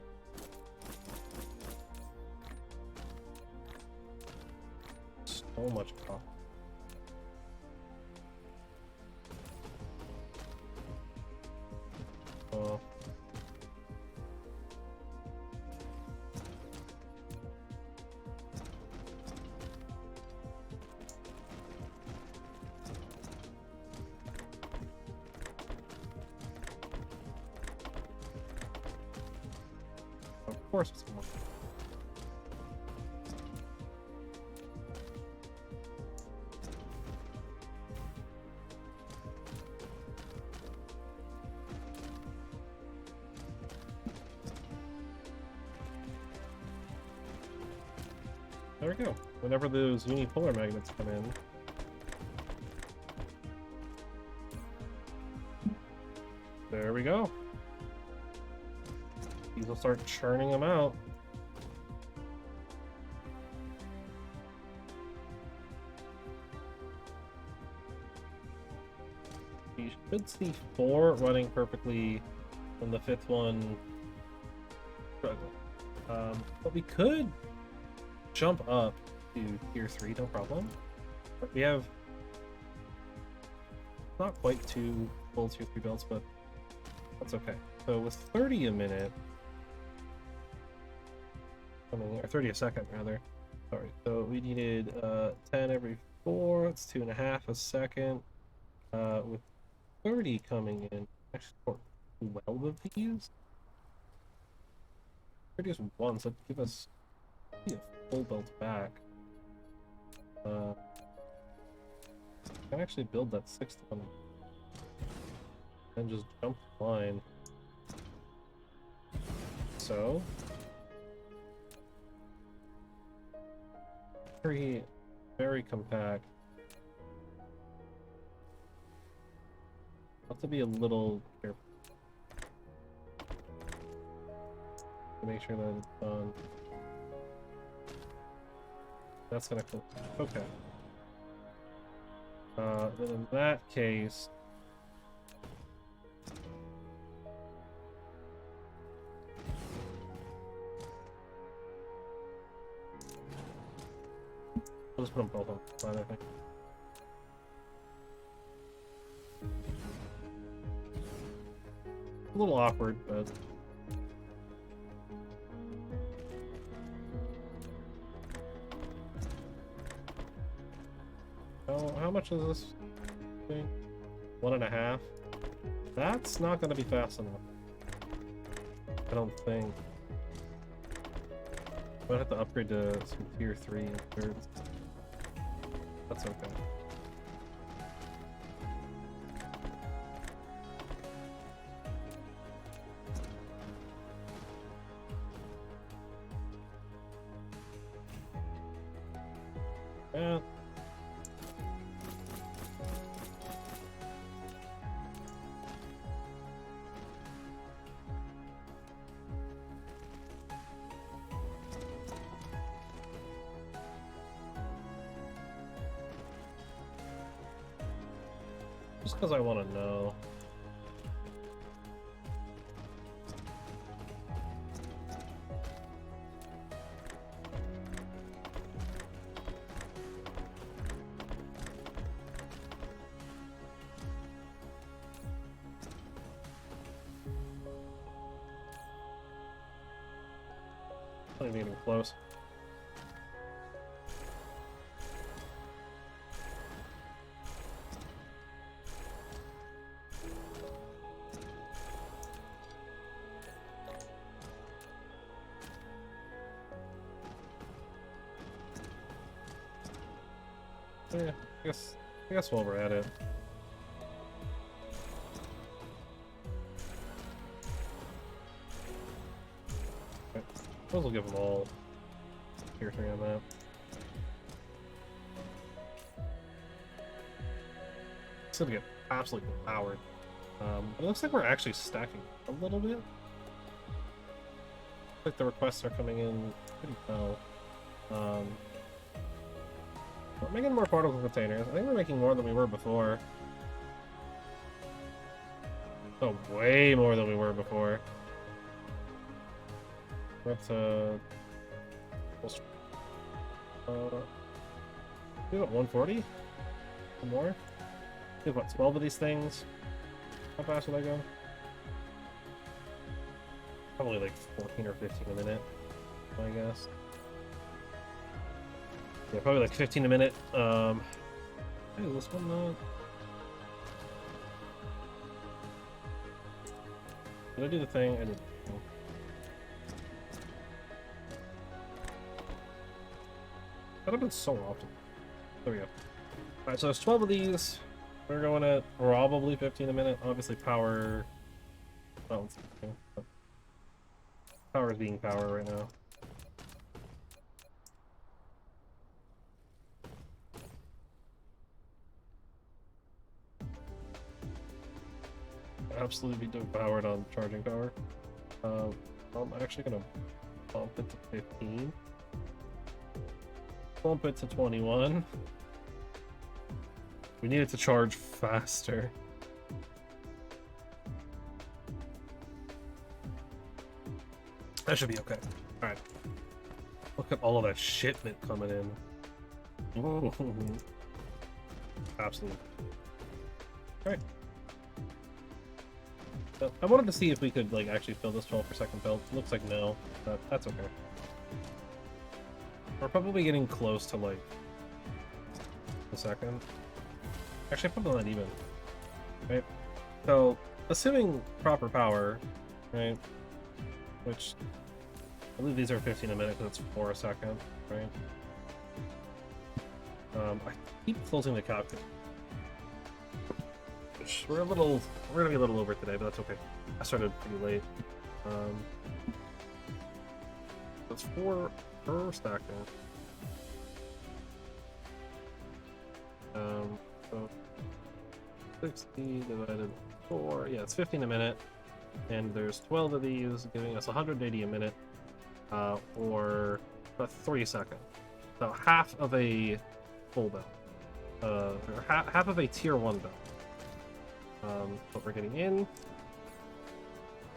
So much copper. Of course it's more. There we go. Whenever those unipolar magnets come in. There we go. These will start churning them out. You should see 4 running perfectly when the 5th one struggling. But we could jump up to tier 3, no problem. But we have not quite 2 full tier 3 builds, but that's okay. So with 30 a minute, or 30 a second rather. Sorry. So we needed 10 every 4. That's 2.5 a second. With 30 coming in, actually 12 of these. 30 is 1, so give us a full build back. I can actually build that 6th one and just jump the line. So very compact. Have to be a little careful to make sure that it's done. That's gonna come. Okay. Then in that case, we'll just put them both on fine, I think. A little awkward, but how much is this thing? 1.5. That's not going to be fast enough. I don't think. I might have to upgrade to some tier 3 and 3rds. That's okay. Yeah. Just because I want to know. Not even close. Yeah, I guess while we're at it. Okay. Those will give them all tier 3 on that. It's gonna get absolutely devoured. It looks like we're actually stacking a little bit. Looks like the requests are coming in pretty well. We're making more particle containers. I think we're making more than we were before. Oh, way more than we were before. That's we got 140? More? We have what, 12 of these things? How fast will I go? Probably like 14 or 15 a minute, I guess. Yeah, probably like 15 a minute. Hey, this one not. Did I do the thing? I did. That happened so often. There we go. Alright, so there's 12 of these. We're going at probably 15 a minute. Obviously, power. Oh, power is being power right now. absolutely be powered on charging power. I'm actually gonna bump it to 15. Bump it to 21. We need it to charge faster. That should be okay. Alright. Look at all of that shipment coming in. Absolutely. Alright. So, I wanted to see if we could like actually fill this 12 per second build. Looks like no, but that's okay. We're probably getting close to like a second. Actually, probably not even. Right? So, assuming proper power, right? Which I believe these are 15 a minute because it's 4 a second, right? I keep closing the calculator. We're gonna be a little over today, but that's okay. I started pretty late. That's 4 per second. So 60 divided by 4, yeah, it's 15 a minute, and there's 12 of these, giving us 180 a minute, or about 3 seconds. So half of a full belt, or half of a tier 1 belt. What we're getting in.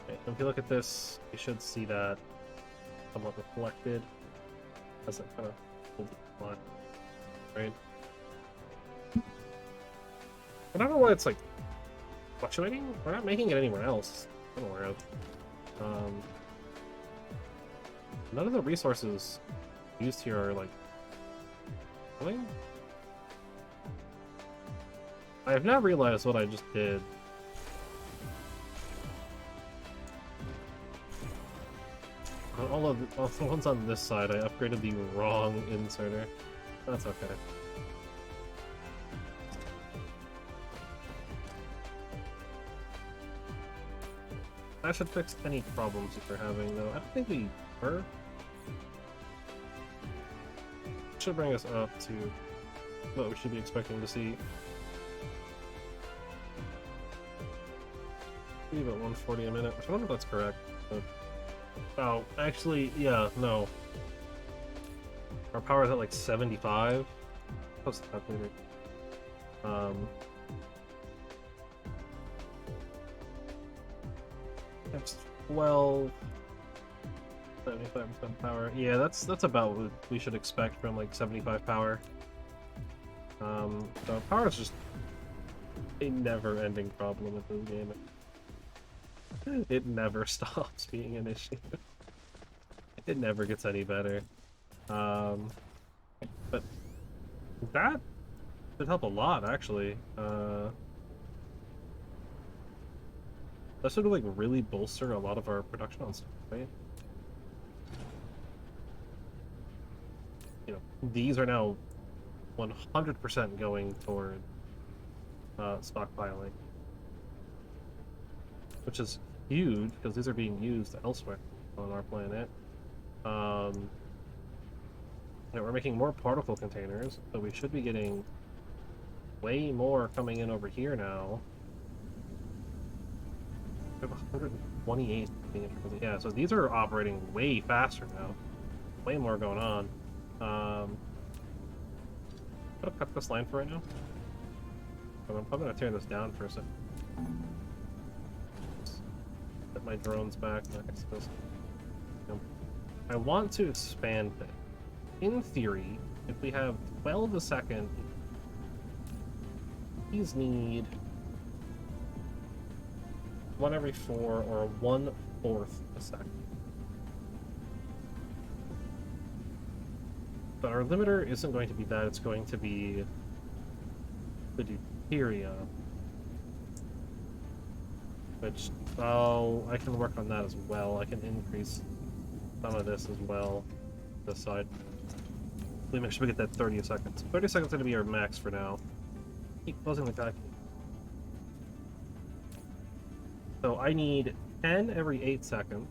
Okay, if you look at this, you should see that somewhat reflected as it kind of holds the line, right? I don't know why it's like fluctuating. We're not making it anywhere else I'm aware of. None of the resources used here are like filling. I have now realized what I just did. On all the ones on this side, I upgraded the wrong inserter. That's okay. That should fix any problems if you're having, though. I don't think we were. Should bring us up to what we should be expecting to see. About 140 a minute, which I wonder if that's correct. But... oh, actually, yeah, no. Our power is at like 75. Post the calculator. That's 12. 75% power. Yeah, that's about what we should expect from like 75 power. So power is just a never-ending problem with this game. It never stops being an issue. It never gets any better. But that would help a lot, actually. That should like really bolster a lot of our production on stuff, right? You know, these are now 100% going toward stockpiling, which is huge because these are being used elsewhere on our planet. Yeah, we're making more particle containers, so we should be getting way more coming in over here now. We have 128. Yeah, so these are operating way faster now. Way more going on. I'm gonna cut this line for right now. I'm probably gonna turn this down for a second. Set my drones back next to this. I want to expand it. In theory, if we have 12 a second, these need 1 every 4 or 1/4 a second. But our limiter isn't going to be that, it's going to be the deuteria. Which, oh, I can work on that as well. I can increase some of this as well, this side. Let me make sure we get that 30 seconds. 30 seconds is going to be our max for now. Keep closing the calculator. So I need 10 every 8 seconds.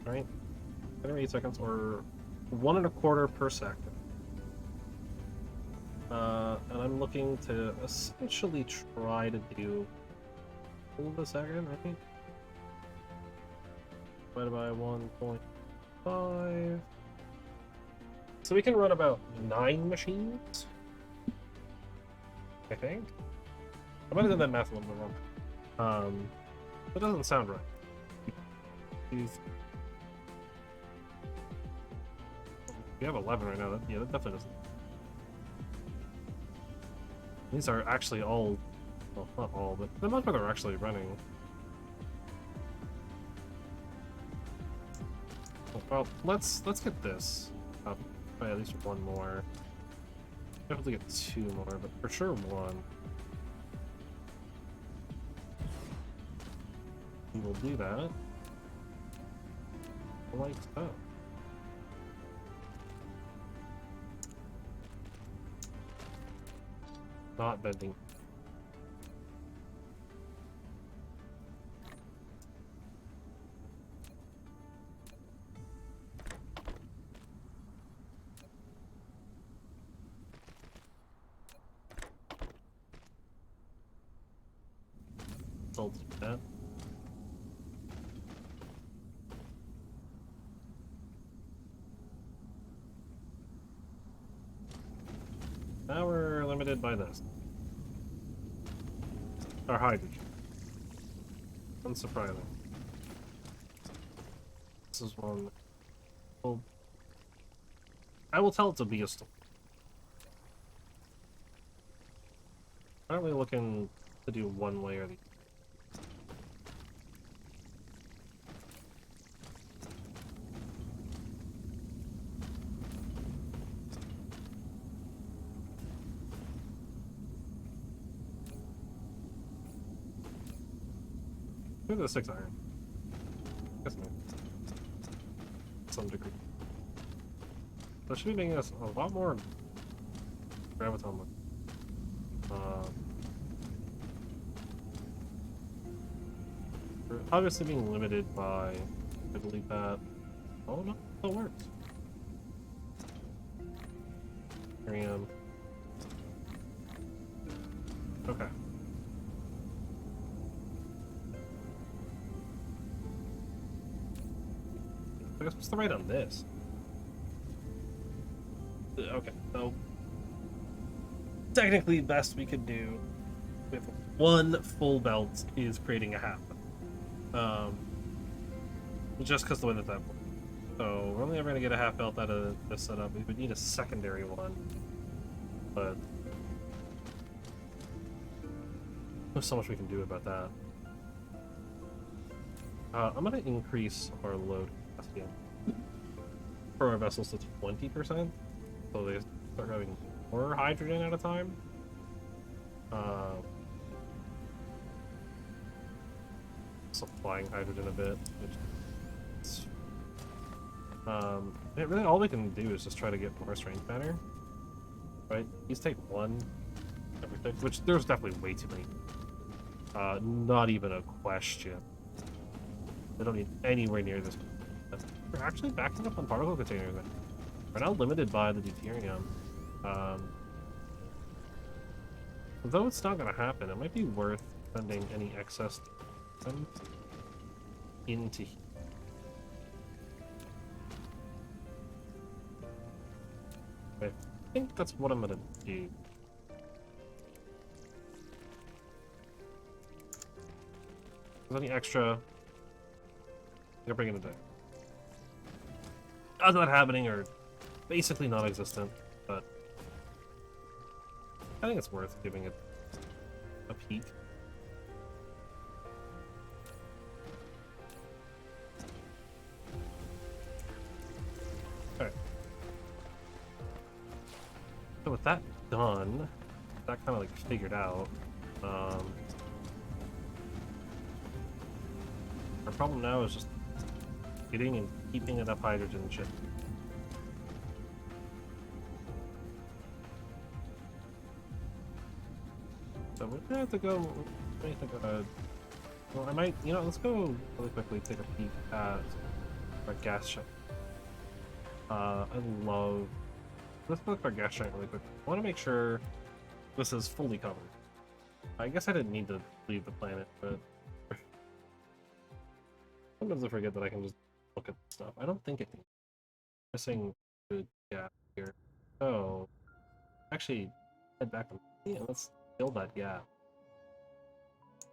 Right? 10 every 8 seconds, or 1 1/4 per second. And I'm looking to essentially try to do hold a second, right? Divided by 1.5. So we can run about 9 machines, I think. I might have done that math a little bit wrong. That doesn't sound right. We have 11 right now. Yeah, that definitely doesn't. These are actually all, well, not all, but the most part are actually running. Well, let's get this up by at least one more. Definitely get 2 more, but for sure 1. We will do that. Like so. Not bending. Hold that. Now we're limited by this. Our hydrogen. Unsurprising. This is one. Well, I will tell it to be a storm. Aren't we looking to do one way or the other? Maybe the 6 iron. Guess not. To some degree. That should be making us a lot more graviton. We're obviously being limited by, I believe that. Oh no, that works. Miriam. Okay. I guess what's the rate on this? Okay, so technically best we could do with 1 full belt is creating a half. Just because the way that works. So we're only ever going to get a half belt out of this setup. We would need a secondary one. But there's so much we can do about that. I'm going to increase our load capacity for our vessels to 20%. So they start having more hydrogen at a time. Supplying hydrogen a bit. Really all we can do is just try to get more strength banner. Right? These take 1 every 6, which there's definitely way too many. Not even a question. They don't need anywhere near this. We're actually backing up on particle containers. We're now limited by the deuterium. Though it's not going to happen, it might be worth sending any excess into here. I think that's what I'm going to do. If there's any extra, I'll bring it today. Odds of that happening are basically non-existent, but I think it's worth giving it a peek. Alright. So with that done, that kind of like figured out, our problem now is just getting and keeping enough hydrogen shit. So we're gonna have to go. Well, I might. You know, let's go really quickly. Take a peek at our gas giant. I love. Let's look at our gas giant really quick. I want to make sure this is fully covered. I guess I didn't need to leave the planet, but Sometimes I forget that I can just look at stuff. I don't think it can. Missing good gap here. So, actually, head back and let's fill that gap.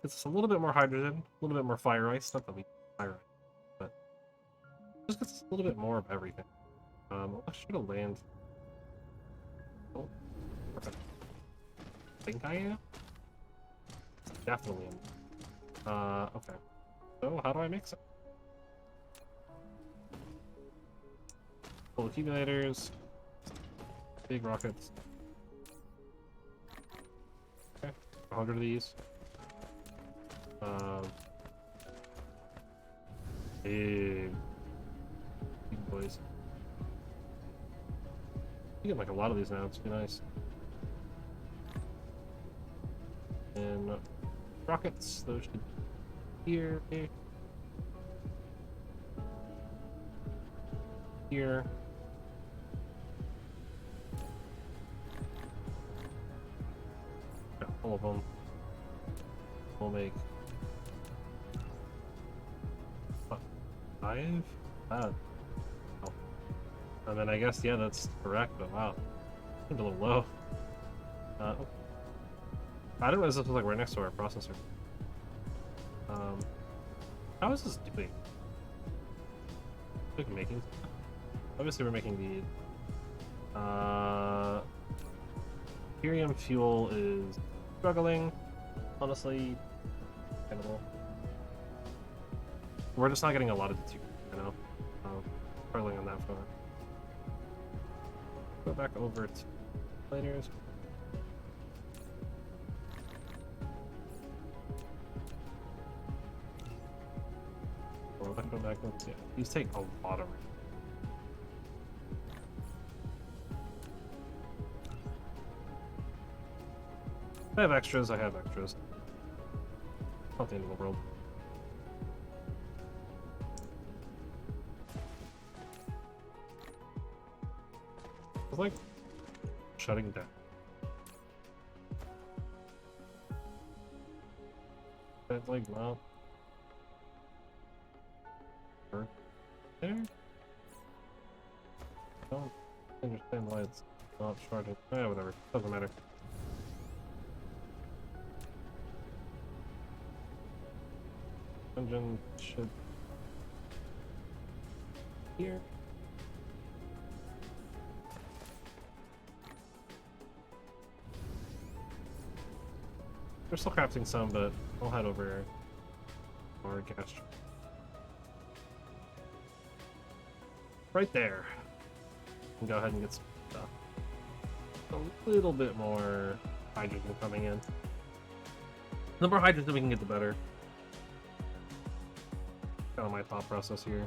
It's a little bit more hydrogen, a little bit more fire ice. Not that we fire ice, but just gets us a little bit more of everything. I should have landed. Oh, perfect. I think I am. Definitely am. Okay. So how do I mix it? Full accumulators, big rockets. Okay, 100 of these. Big boys. You get like a lot of these now. It's pretty nice. And rockets. Those should be here. Here. Yeah, all of them. We'll make 5? Oh. And then I guess, yeah, that's correct, but wow. Seemed a little low. I didn't realize this was like right next to our processor. How is this doing? Like making? Obviously we're making the Ethereum fuel is struggling. Honestly, incredible. We're just not getting a lot of the two, you know? Struggling on that front. Go back over to players. Or let's go back. Yeah, these take a lot of. If I have extras, I have extras. Not the end of the world. It's like shutting down. It's like, well, there. I don't understand why it's not charging. Eh, whatever. Doesn't matter. Engine should here. We're still crafting some, but I'll head over our gas. Right there. And go ahead and get some stuff. A little bit more hydrogen coming in. The more hydrogen we can get, the better. Kind of my thought process here.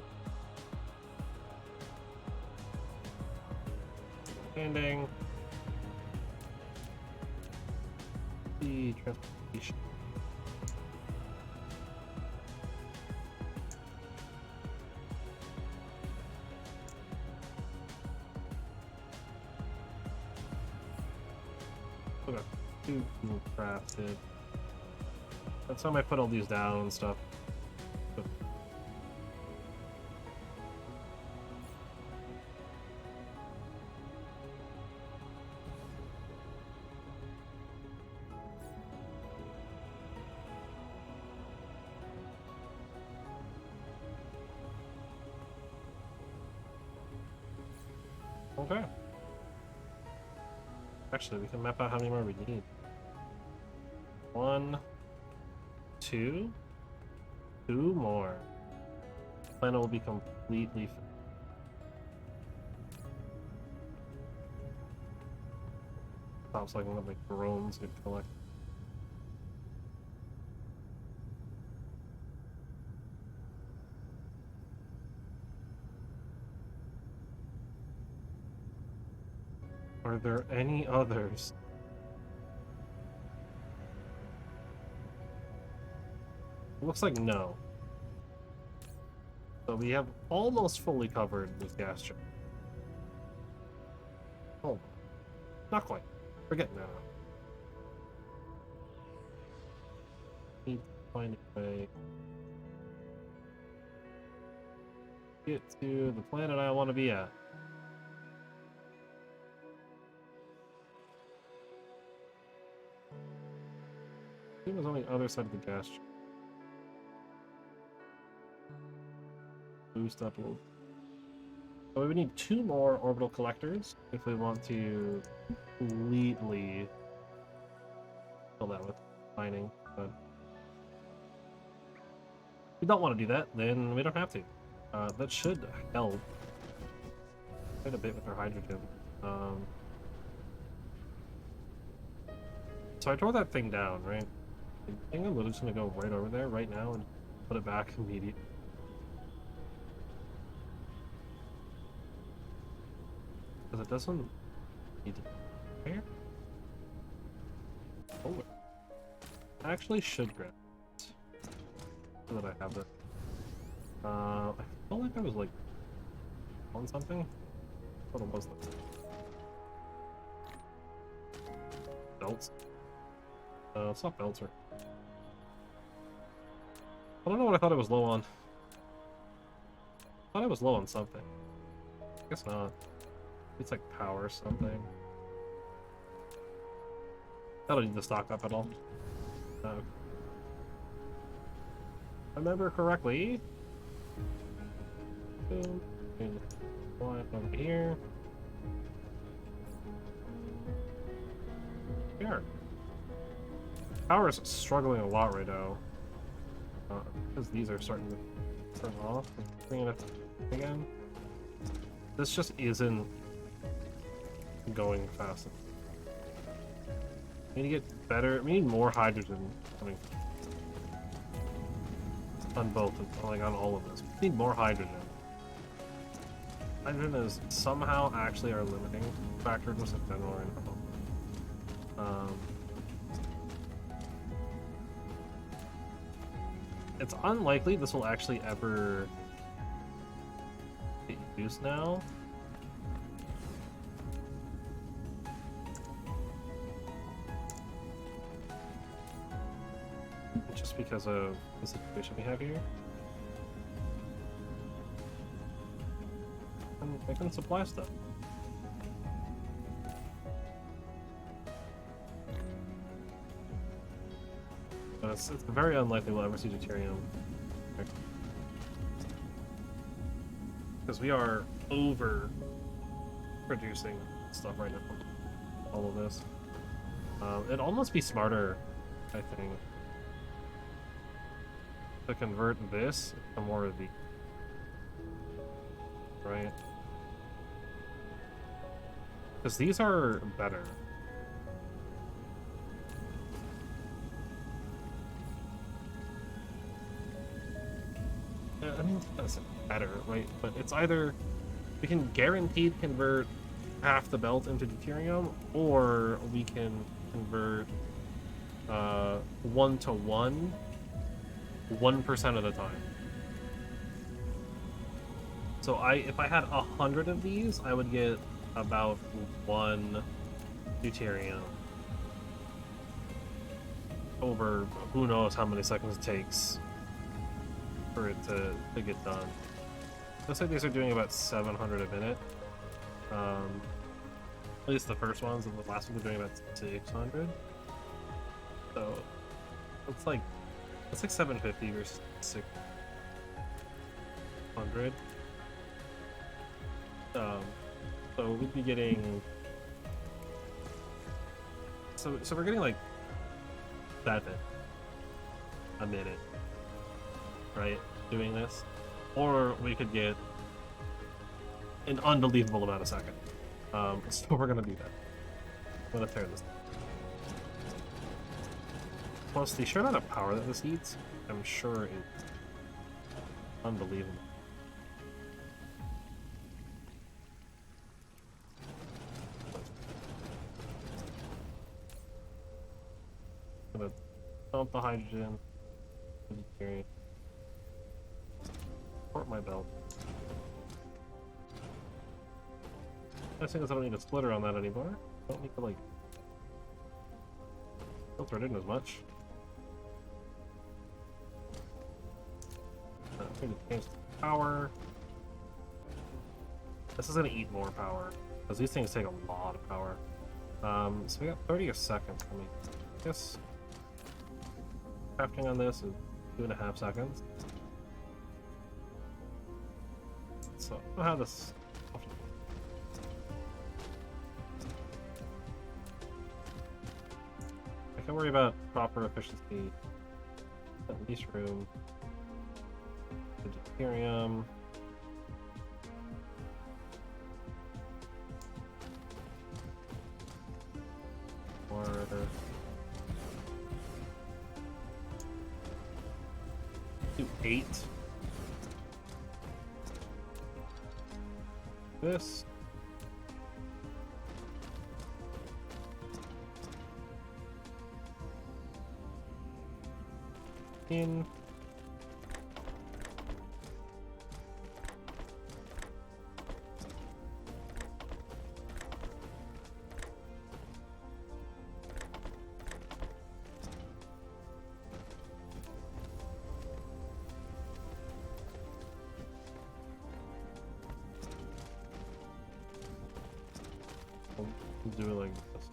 Landing. The transportation. Okay, 2 crafted. That's how I put all these down and stuff. Okay. Actually, we can map out how many more we need. 1, 2, 2 more. Planet will be completely. Stops like one of the drones get collected. Are there any others? Looks like no. So we have almost fully covered with gas check. Oh, not quite. Forget now. Need to find a way. get to the planet I want to be at. I think it was on the other side of the gas. Boost up a little. So we would need 2 more orbital collectors if we want to completely fill that with mining. But if we don't want to do that, then we don't have to. That should help quite a bit with our hydrogen. So I tore that thing down, right? I think I'm literally just gonna go right over there right now and put it back immediately. Because it doesn't need to be here. Oh, I actually should grab it so that I have it. I felt like I was like on something. What was that? Belts? It's not belts, or I don't know what I thought I was low on. I thought I was low on something. I guess not. It's like power or something. I don't need to stock up at all. If I remember correctly. Boom. One over here. Here. Power is struggling a lot right now. Because these are starting to turn off. Bringing it again. This just isn't going fast enough. We need to get better. We need more hydrogen coming on both, like on all of this. We need more hydrogen. Hydrogen is somehow actually our limiting factor just in general right now. It's unlikely this will actually ever get used now. Just because of the situation we have here. And I can supply stuff. But it's very unlikely we'll ever see deuterium. Because we are over producing stuff right now. All of this. It'd almost be smarter, I think, to convert this to more of the right, because these are better. I mean, that's better, right? But it's either we can guaranteed convert half the belt into deuterium, or we can convert 1-to-1 1% of the time. So if I had 100 of these, I would get about 1 deuterium over who knows how many seconds it takes for it to get done. Looks like these are doing about 700 a minute. At least the first ones, and the last ones are doing about 600. So it's like 750 versus 600. So we'd be getting. So we're getting like 7 a minute, right? Doing this, or we could get an unbelievable amount a second. So we're gonna do that. I'm gonna tear this down. Plus, the sheer amount of power that this eats, I'm sure is unbelievable. I'm gonna dump the hydrogen. Support my belt. Nice thing is I don't need a splitter on that anymore. I don't need to like filter it in as much. I'm going to change the power. This is gonna eat more power because these things take a lot of power. So we got 30 seconds. I mean, I guess crafting on this is 2.5 seconds. So I don't have this. I can worry about proper efficiency. At least room. Deuterium. Do 8. This. In. Do it like this.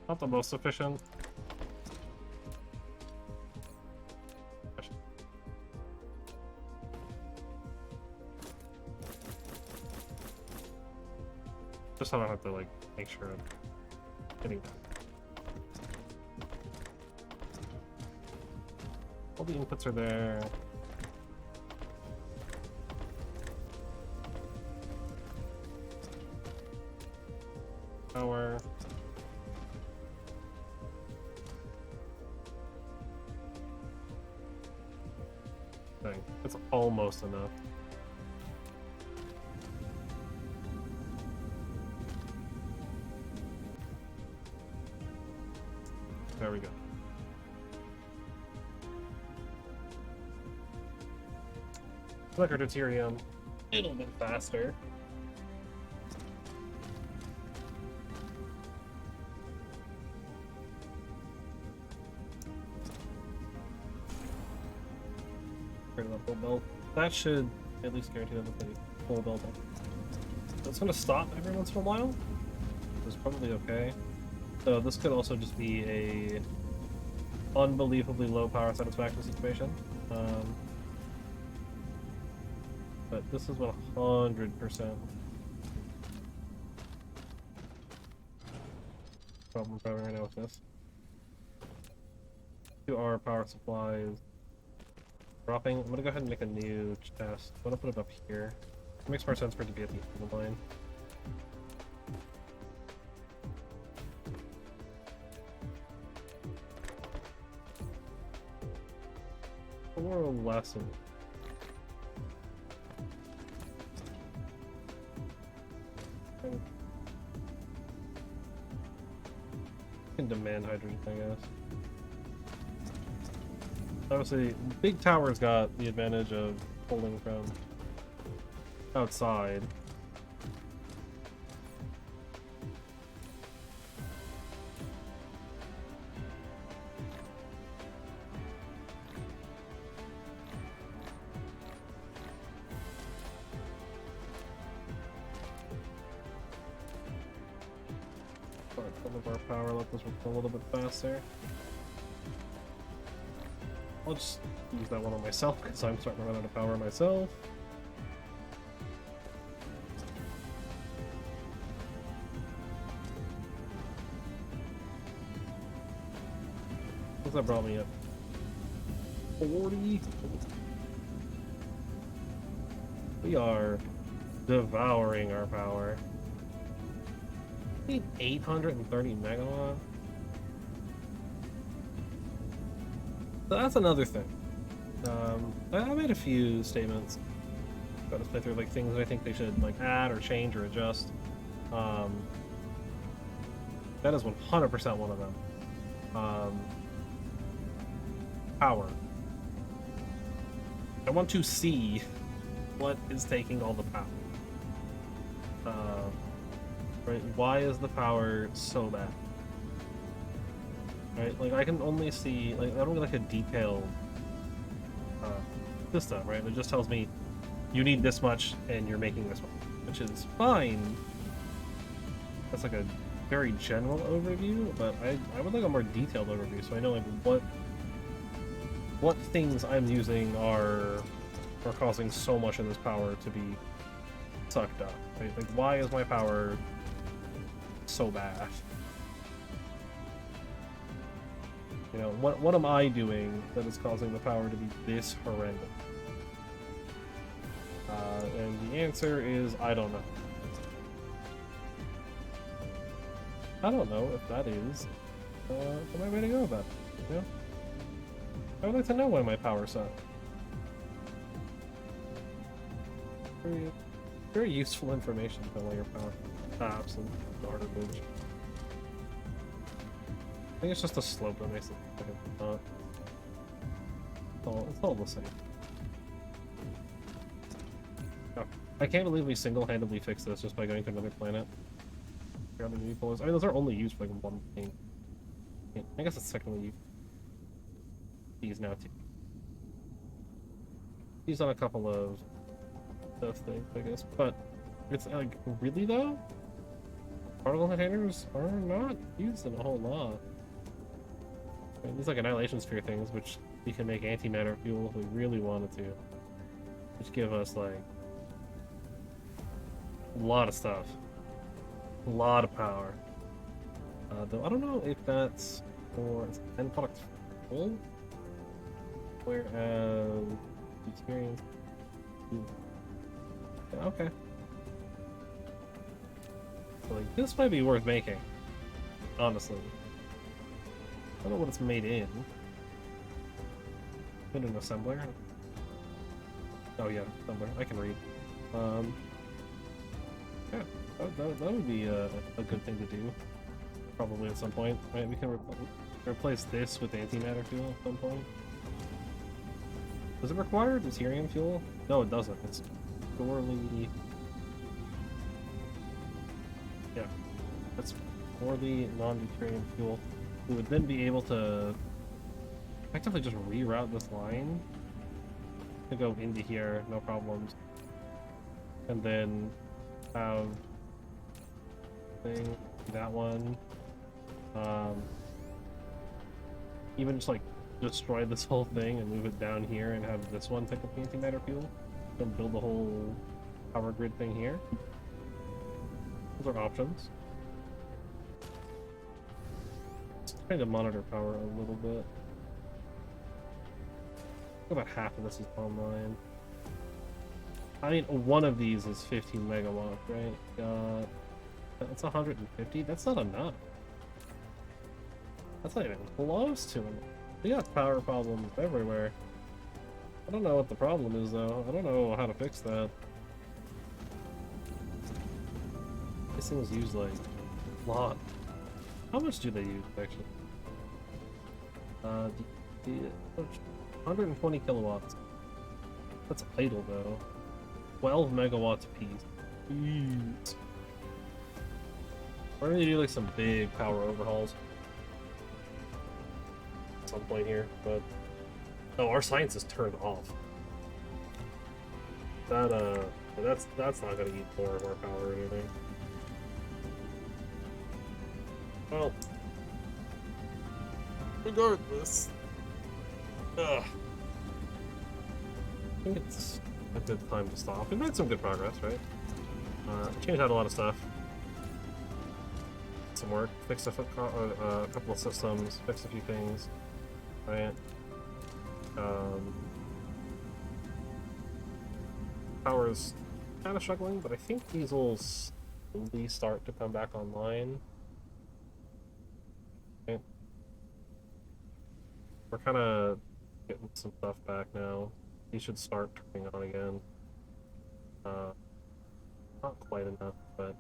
Not the most efficient. Just so I don't have to like make sure I'm getting that. All the inputs are there. Power. Thing. It's almost enough. There we go. Like our deuterium a little bit faster. Full belt. That should at least guarantee them with a full belt. It's going to stop every once in a while. It's probably okay. So this could also just be a unbelievably low power satisfaction situation. But this is 100% problem we're having right now with this. 2R power supplies. Dropping. I'm gonna go ahead and make a new chest. I'm gonna put it up here. It makes more sense for it to be at the end of the line. More or less. I can demand hydrogen, I guess. Obviously, big tower's got the advantage of pulling from outside. Alright, some of our power, let this one go a little bit faster. I'll just use that one on myself because I'm starting to run out of power myself. What's that brought me up? 40? We are devouring our power. We need 830 megawatts. So that's another thing. I made a few statements about this playthrough, like things that I think they should like add or change or adjust. That is 100% one of them. Power. I want to see what is taking all the power. Right? Why is the power so bad? Right, like I can only see, like I don't get like a detailed system, right? It just tells me you need this much and you're making this much, which is fine. That's like a very general overview, but I would like a more detailed overview so I know like what things I'm using are causing so much of this power to be sucked up. Right? Like, why is my power so bad? You know, what am I doing that is causing the power to be this horrendous? And the answer is, I don't know. I don't know if that is the right way to go about it, you know? I would like to know why my power sucks. Very useful information about why your power stops and garbage. I think it's just the slope that makes it not. It's all the same. Oh, I can't believe we single-handedly fixed this just by going to another planet. I mean, those are only used for like one thing. I guess it's technically used. These now too. Used on a couple of things, I guess. But it's like, really though? Particle containers are not used in a whole lot. I mean, these like annihilation sphere things, which we can make antimatter fuel if we really wanted to, which give us like a lot of stuff, a lot of power. Though I don't know if that's for end product full, whereas experience. Yeah, okay. So like this might be worth making, honestly. I don't know what it's made in. In an assembler? Oh yeah, assembler. I can read. Yeah, that would be a good thing to do. Probably at some point. Right, we can replace this with antimatter fuel at some point. Does it require deuterium fuel? No, it doesn't. It's purely... Yeah, that's purely non-deuterium fuel. We would then be able to effectively just reroute this line to go into here, no problems. And then have that one. Even just like destroy this whole thing and move it down here and have this one take up the antimatter fuel. Then build the whole power grid thing here. Those are options. Trying to monitor power a little bit. About half of this is online. I mean, one of these is 15 megawatts, right? That's 150. That's not enough. That's not even close to enough. We got power problems everywhere. I don't know what the problem is, though. I don't know how to fix that. These things use, like, a lot. How much do they use, actually? 120 kilowatts. That's idle, though. 12 megawatts apiece. Jeez. We're gonna do, like, some big power overhauls at some point here, but... Oh, our science is turned off. That's not gonna eat more of our power or anything. Well... Regardless... I think it's a good time to stop. We've made some good progress, right? Changed out a lot of stuff. Some work, fixed a couple of systems, fixed a few things, right? Power's kind of struggling, but I think these will slowly start to come back online. Okay. We're kind of getting some stuff back now. These should start turning on again. Not quite enough, but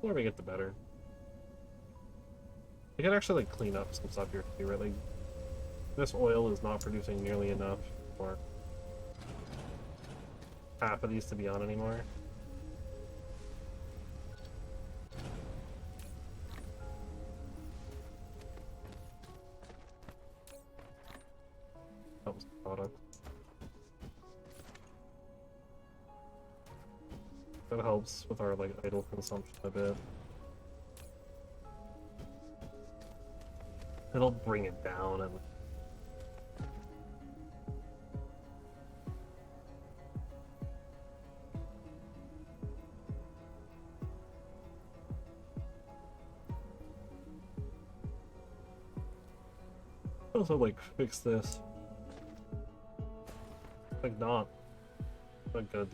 the more we get, the better. We can actually like clean up some stuff here too, right? Like this oil is not producing nearly enough for half of these to be on anymore. Oh, product. That helps with our like idle consumption a bit. It'll bring it down and also like fix this. Like not good.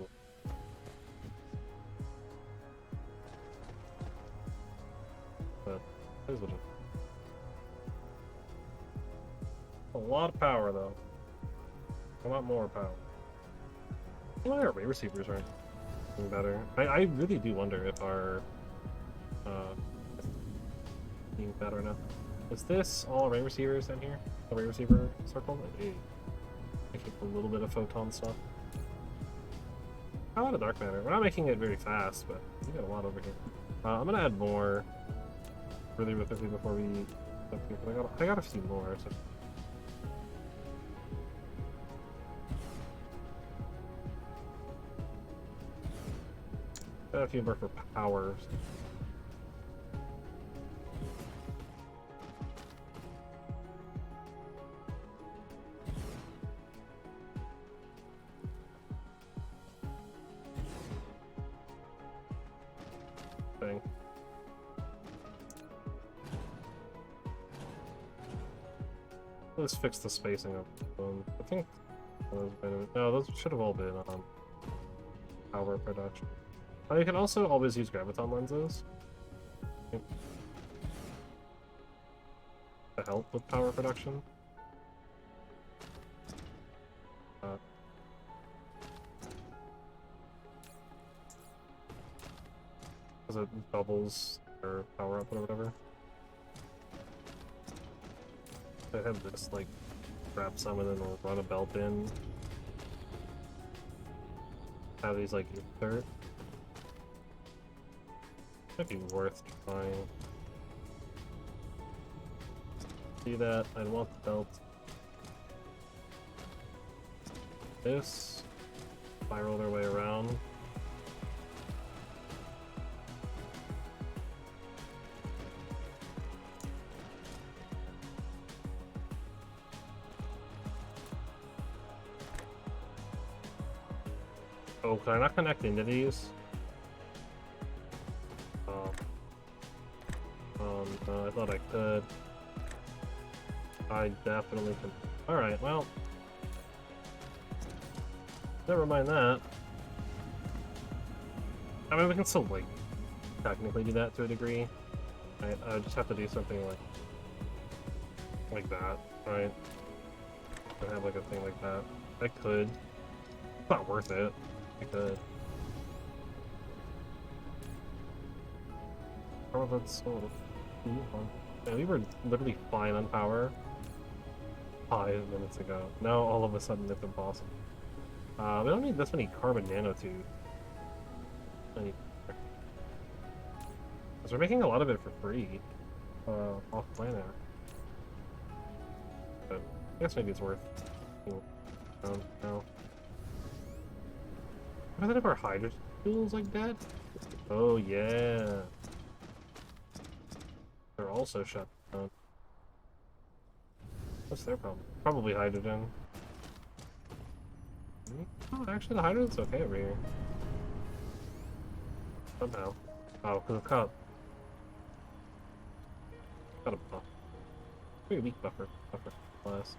But here's what it is. A lot of power though. I want more power. Why our array receivers aren't doing better? I really do wonder if our being better enough. Is this all array receivers in here? Array receiver circle? I keep a little bit of photon stuff. How about a dark matter? We're not making it very fast, but we got a lot over here. I'm gonna add more really quickly before we. I got a few more. So. Got a few more for power. Let's fix the spacing of them. I think those should have all been power production. You can also always use graviton lenses to help with power production. Because it doubles their power output or whatever. I have this, like, grab some and then we'll run a belt in. Have these, like, third. Might be worth trying. Do that. I want the belt. This. Spiral their way around. Oh, can I not connect into these? No, I thought I could. I definitely can. Alright, well. Never mind that. I mean, we can still, like, technically do that to a degree. Right? I just have to do something like that, right? I have, like, a thing like that. I could. It's not worth it. I could. Oh, that's so... Yeah, we were literally fine on power 5 minutes ago. Now all of a sudden it's impossible. We don't need this many carbon nanotubes. Because we're making a lot of it for free. Off planet. But I guess maybe it's worth now. Are there ever hydrogen fuels like that? Oh yeah. They're also shut down. What's their problem? Probably hydrogen. Oh, actually the hydrogen's okay over here. Somehow. Oh, because of cup. Got a buff. Very weak buffer. Plus.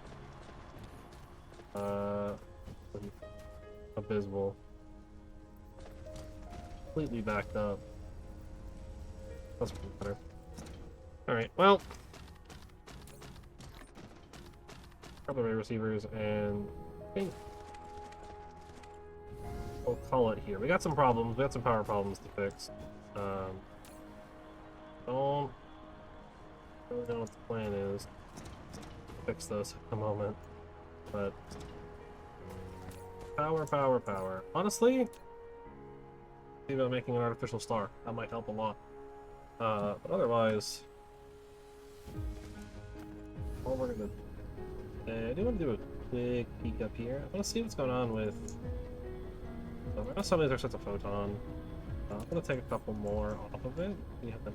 Abysmal. Completely backed up. That's better. Alright, well. Grab the array receivers and I think we'll call it here. We got some problems. We got some power problems to fix. Don't really know what the plan is. Fix those at the moment. But power. Honestly, think about making an artificial star. That might help a lot. But otherwise, all we're gonna do. I do want to do a quick peek up here. I want to see what's going on with. I know some of these are sets of photon. I'm gonna take a couple more off of it. We have that.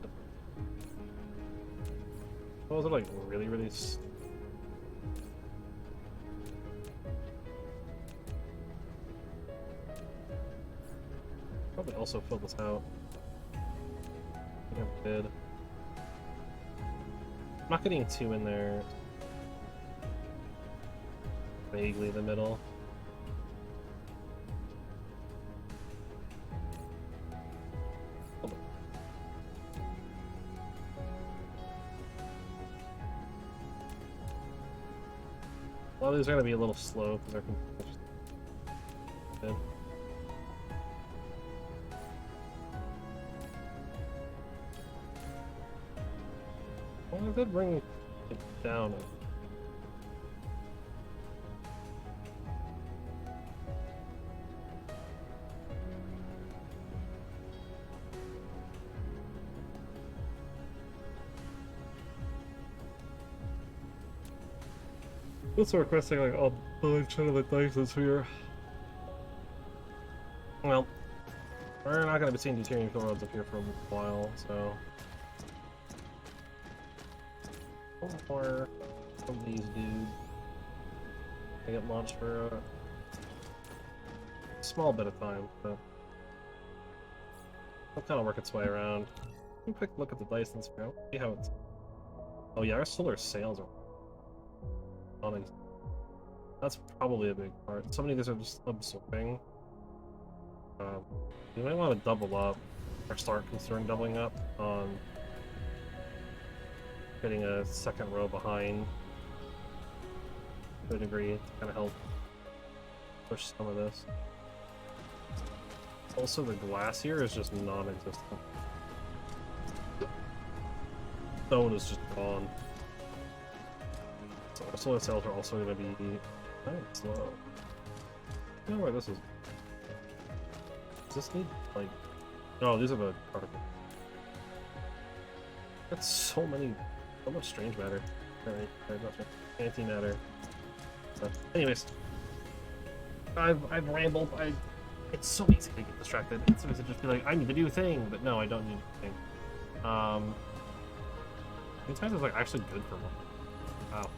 Those are like really, really. Probably also fill this out. I think I did. I'm not getting two in there. Vaguely the middle. Well, these are gonna be a little slow because they're. Well, I did bring it down. Also requesting like a bunch of the Dysons here. Well, we're not gonna be seeing deteriorating fill roads up here for a while, so. One more of these dudes. They get launched for a small bit of time, so it'll kind of work its way around. Take a quick look at the Dysons here. See how it's. Oh yeah, our solar sails are on. That's probably a big part. So many of these are just absorbing. You might want to double up, or start considering doubling up on getting a second row behind to a degree to kind of help push some of this. Also, the glass here is just non-existent. Stone is just gone. So our solar cells are also going to be kind of slow. I don't know where this is. Does this need, like... No, these are the particles. That's so much strange matter. Very much antimatter. So, anyways. I've rambled. It's so easy to get distracted. It's so easy to just be like, I need to do a thing, but no, I don't need a thing. These guys are like actually good for long. Wow.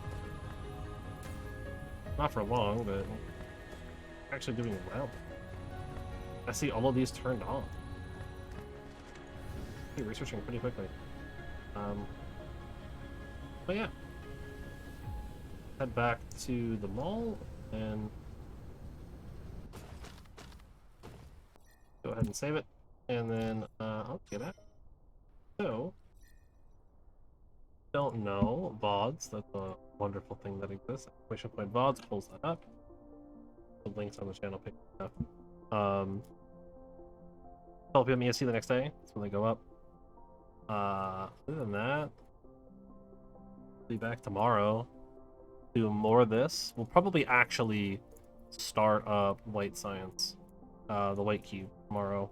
Not for long, but actually doing well. I see all of these turned on. You're researching pretty quickly. But yeah. Head back to the mall and go ahead and save it. And then I'll get it. So don't know VODs. That's a wonderful thing that exists. Exclamation point VODs pulls that up. The links on the channel pick it up. Telegram ESC the next day. That's when they go up. Other than that, be back tomorrow. Do more of this. We'll probably actually start up White Science, the White Cube tomorrow.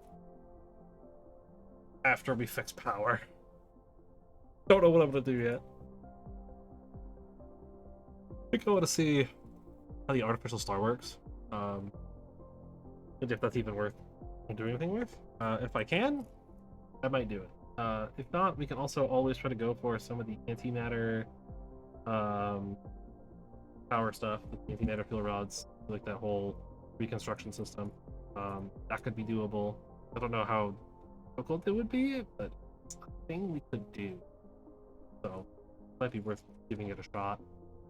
After we fix power. Don't know what I'm gonna do yet. I think I want to see how the artificial star works. And if that's even worth doing anything with. If I can, I might do it. If not, we can also always try to go for some of the antimatter power stuff, the antimatter fuel rods, like that whole reconstruction system. That could be doable. I don't know how difficult it would be, but it's a thing we could do. So it might be worth giving it a shot,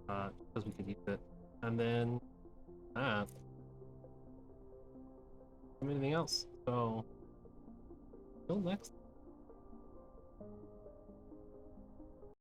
because we could use it. And then anything else. So till next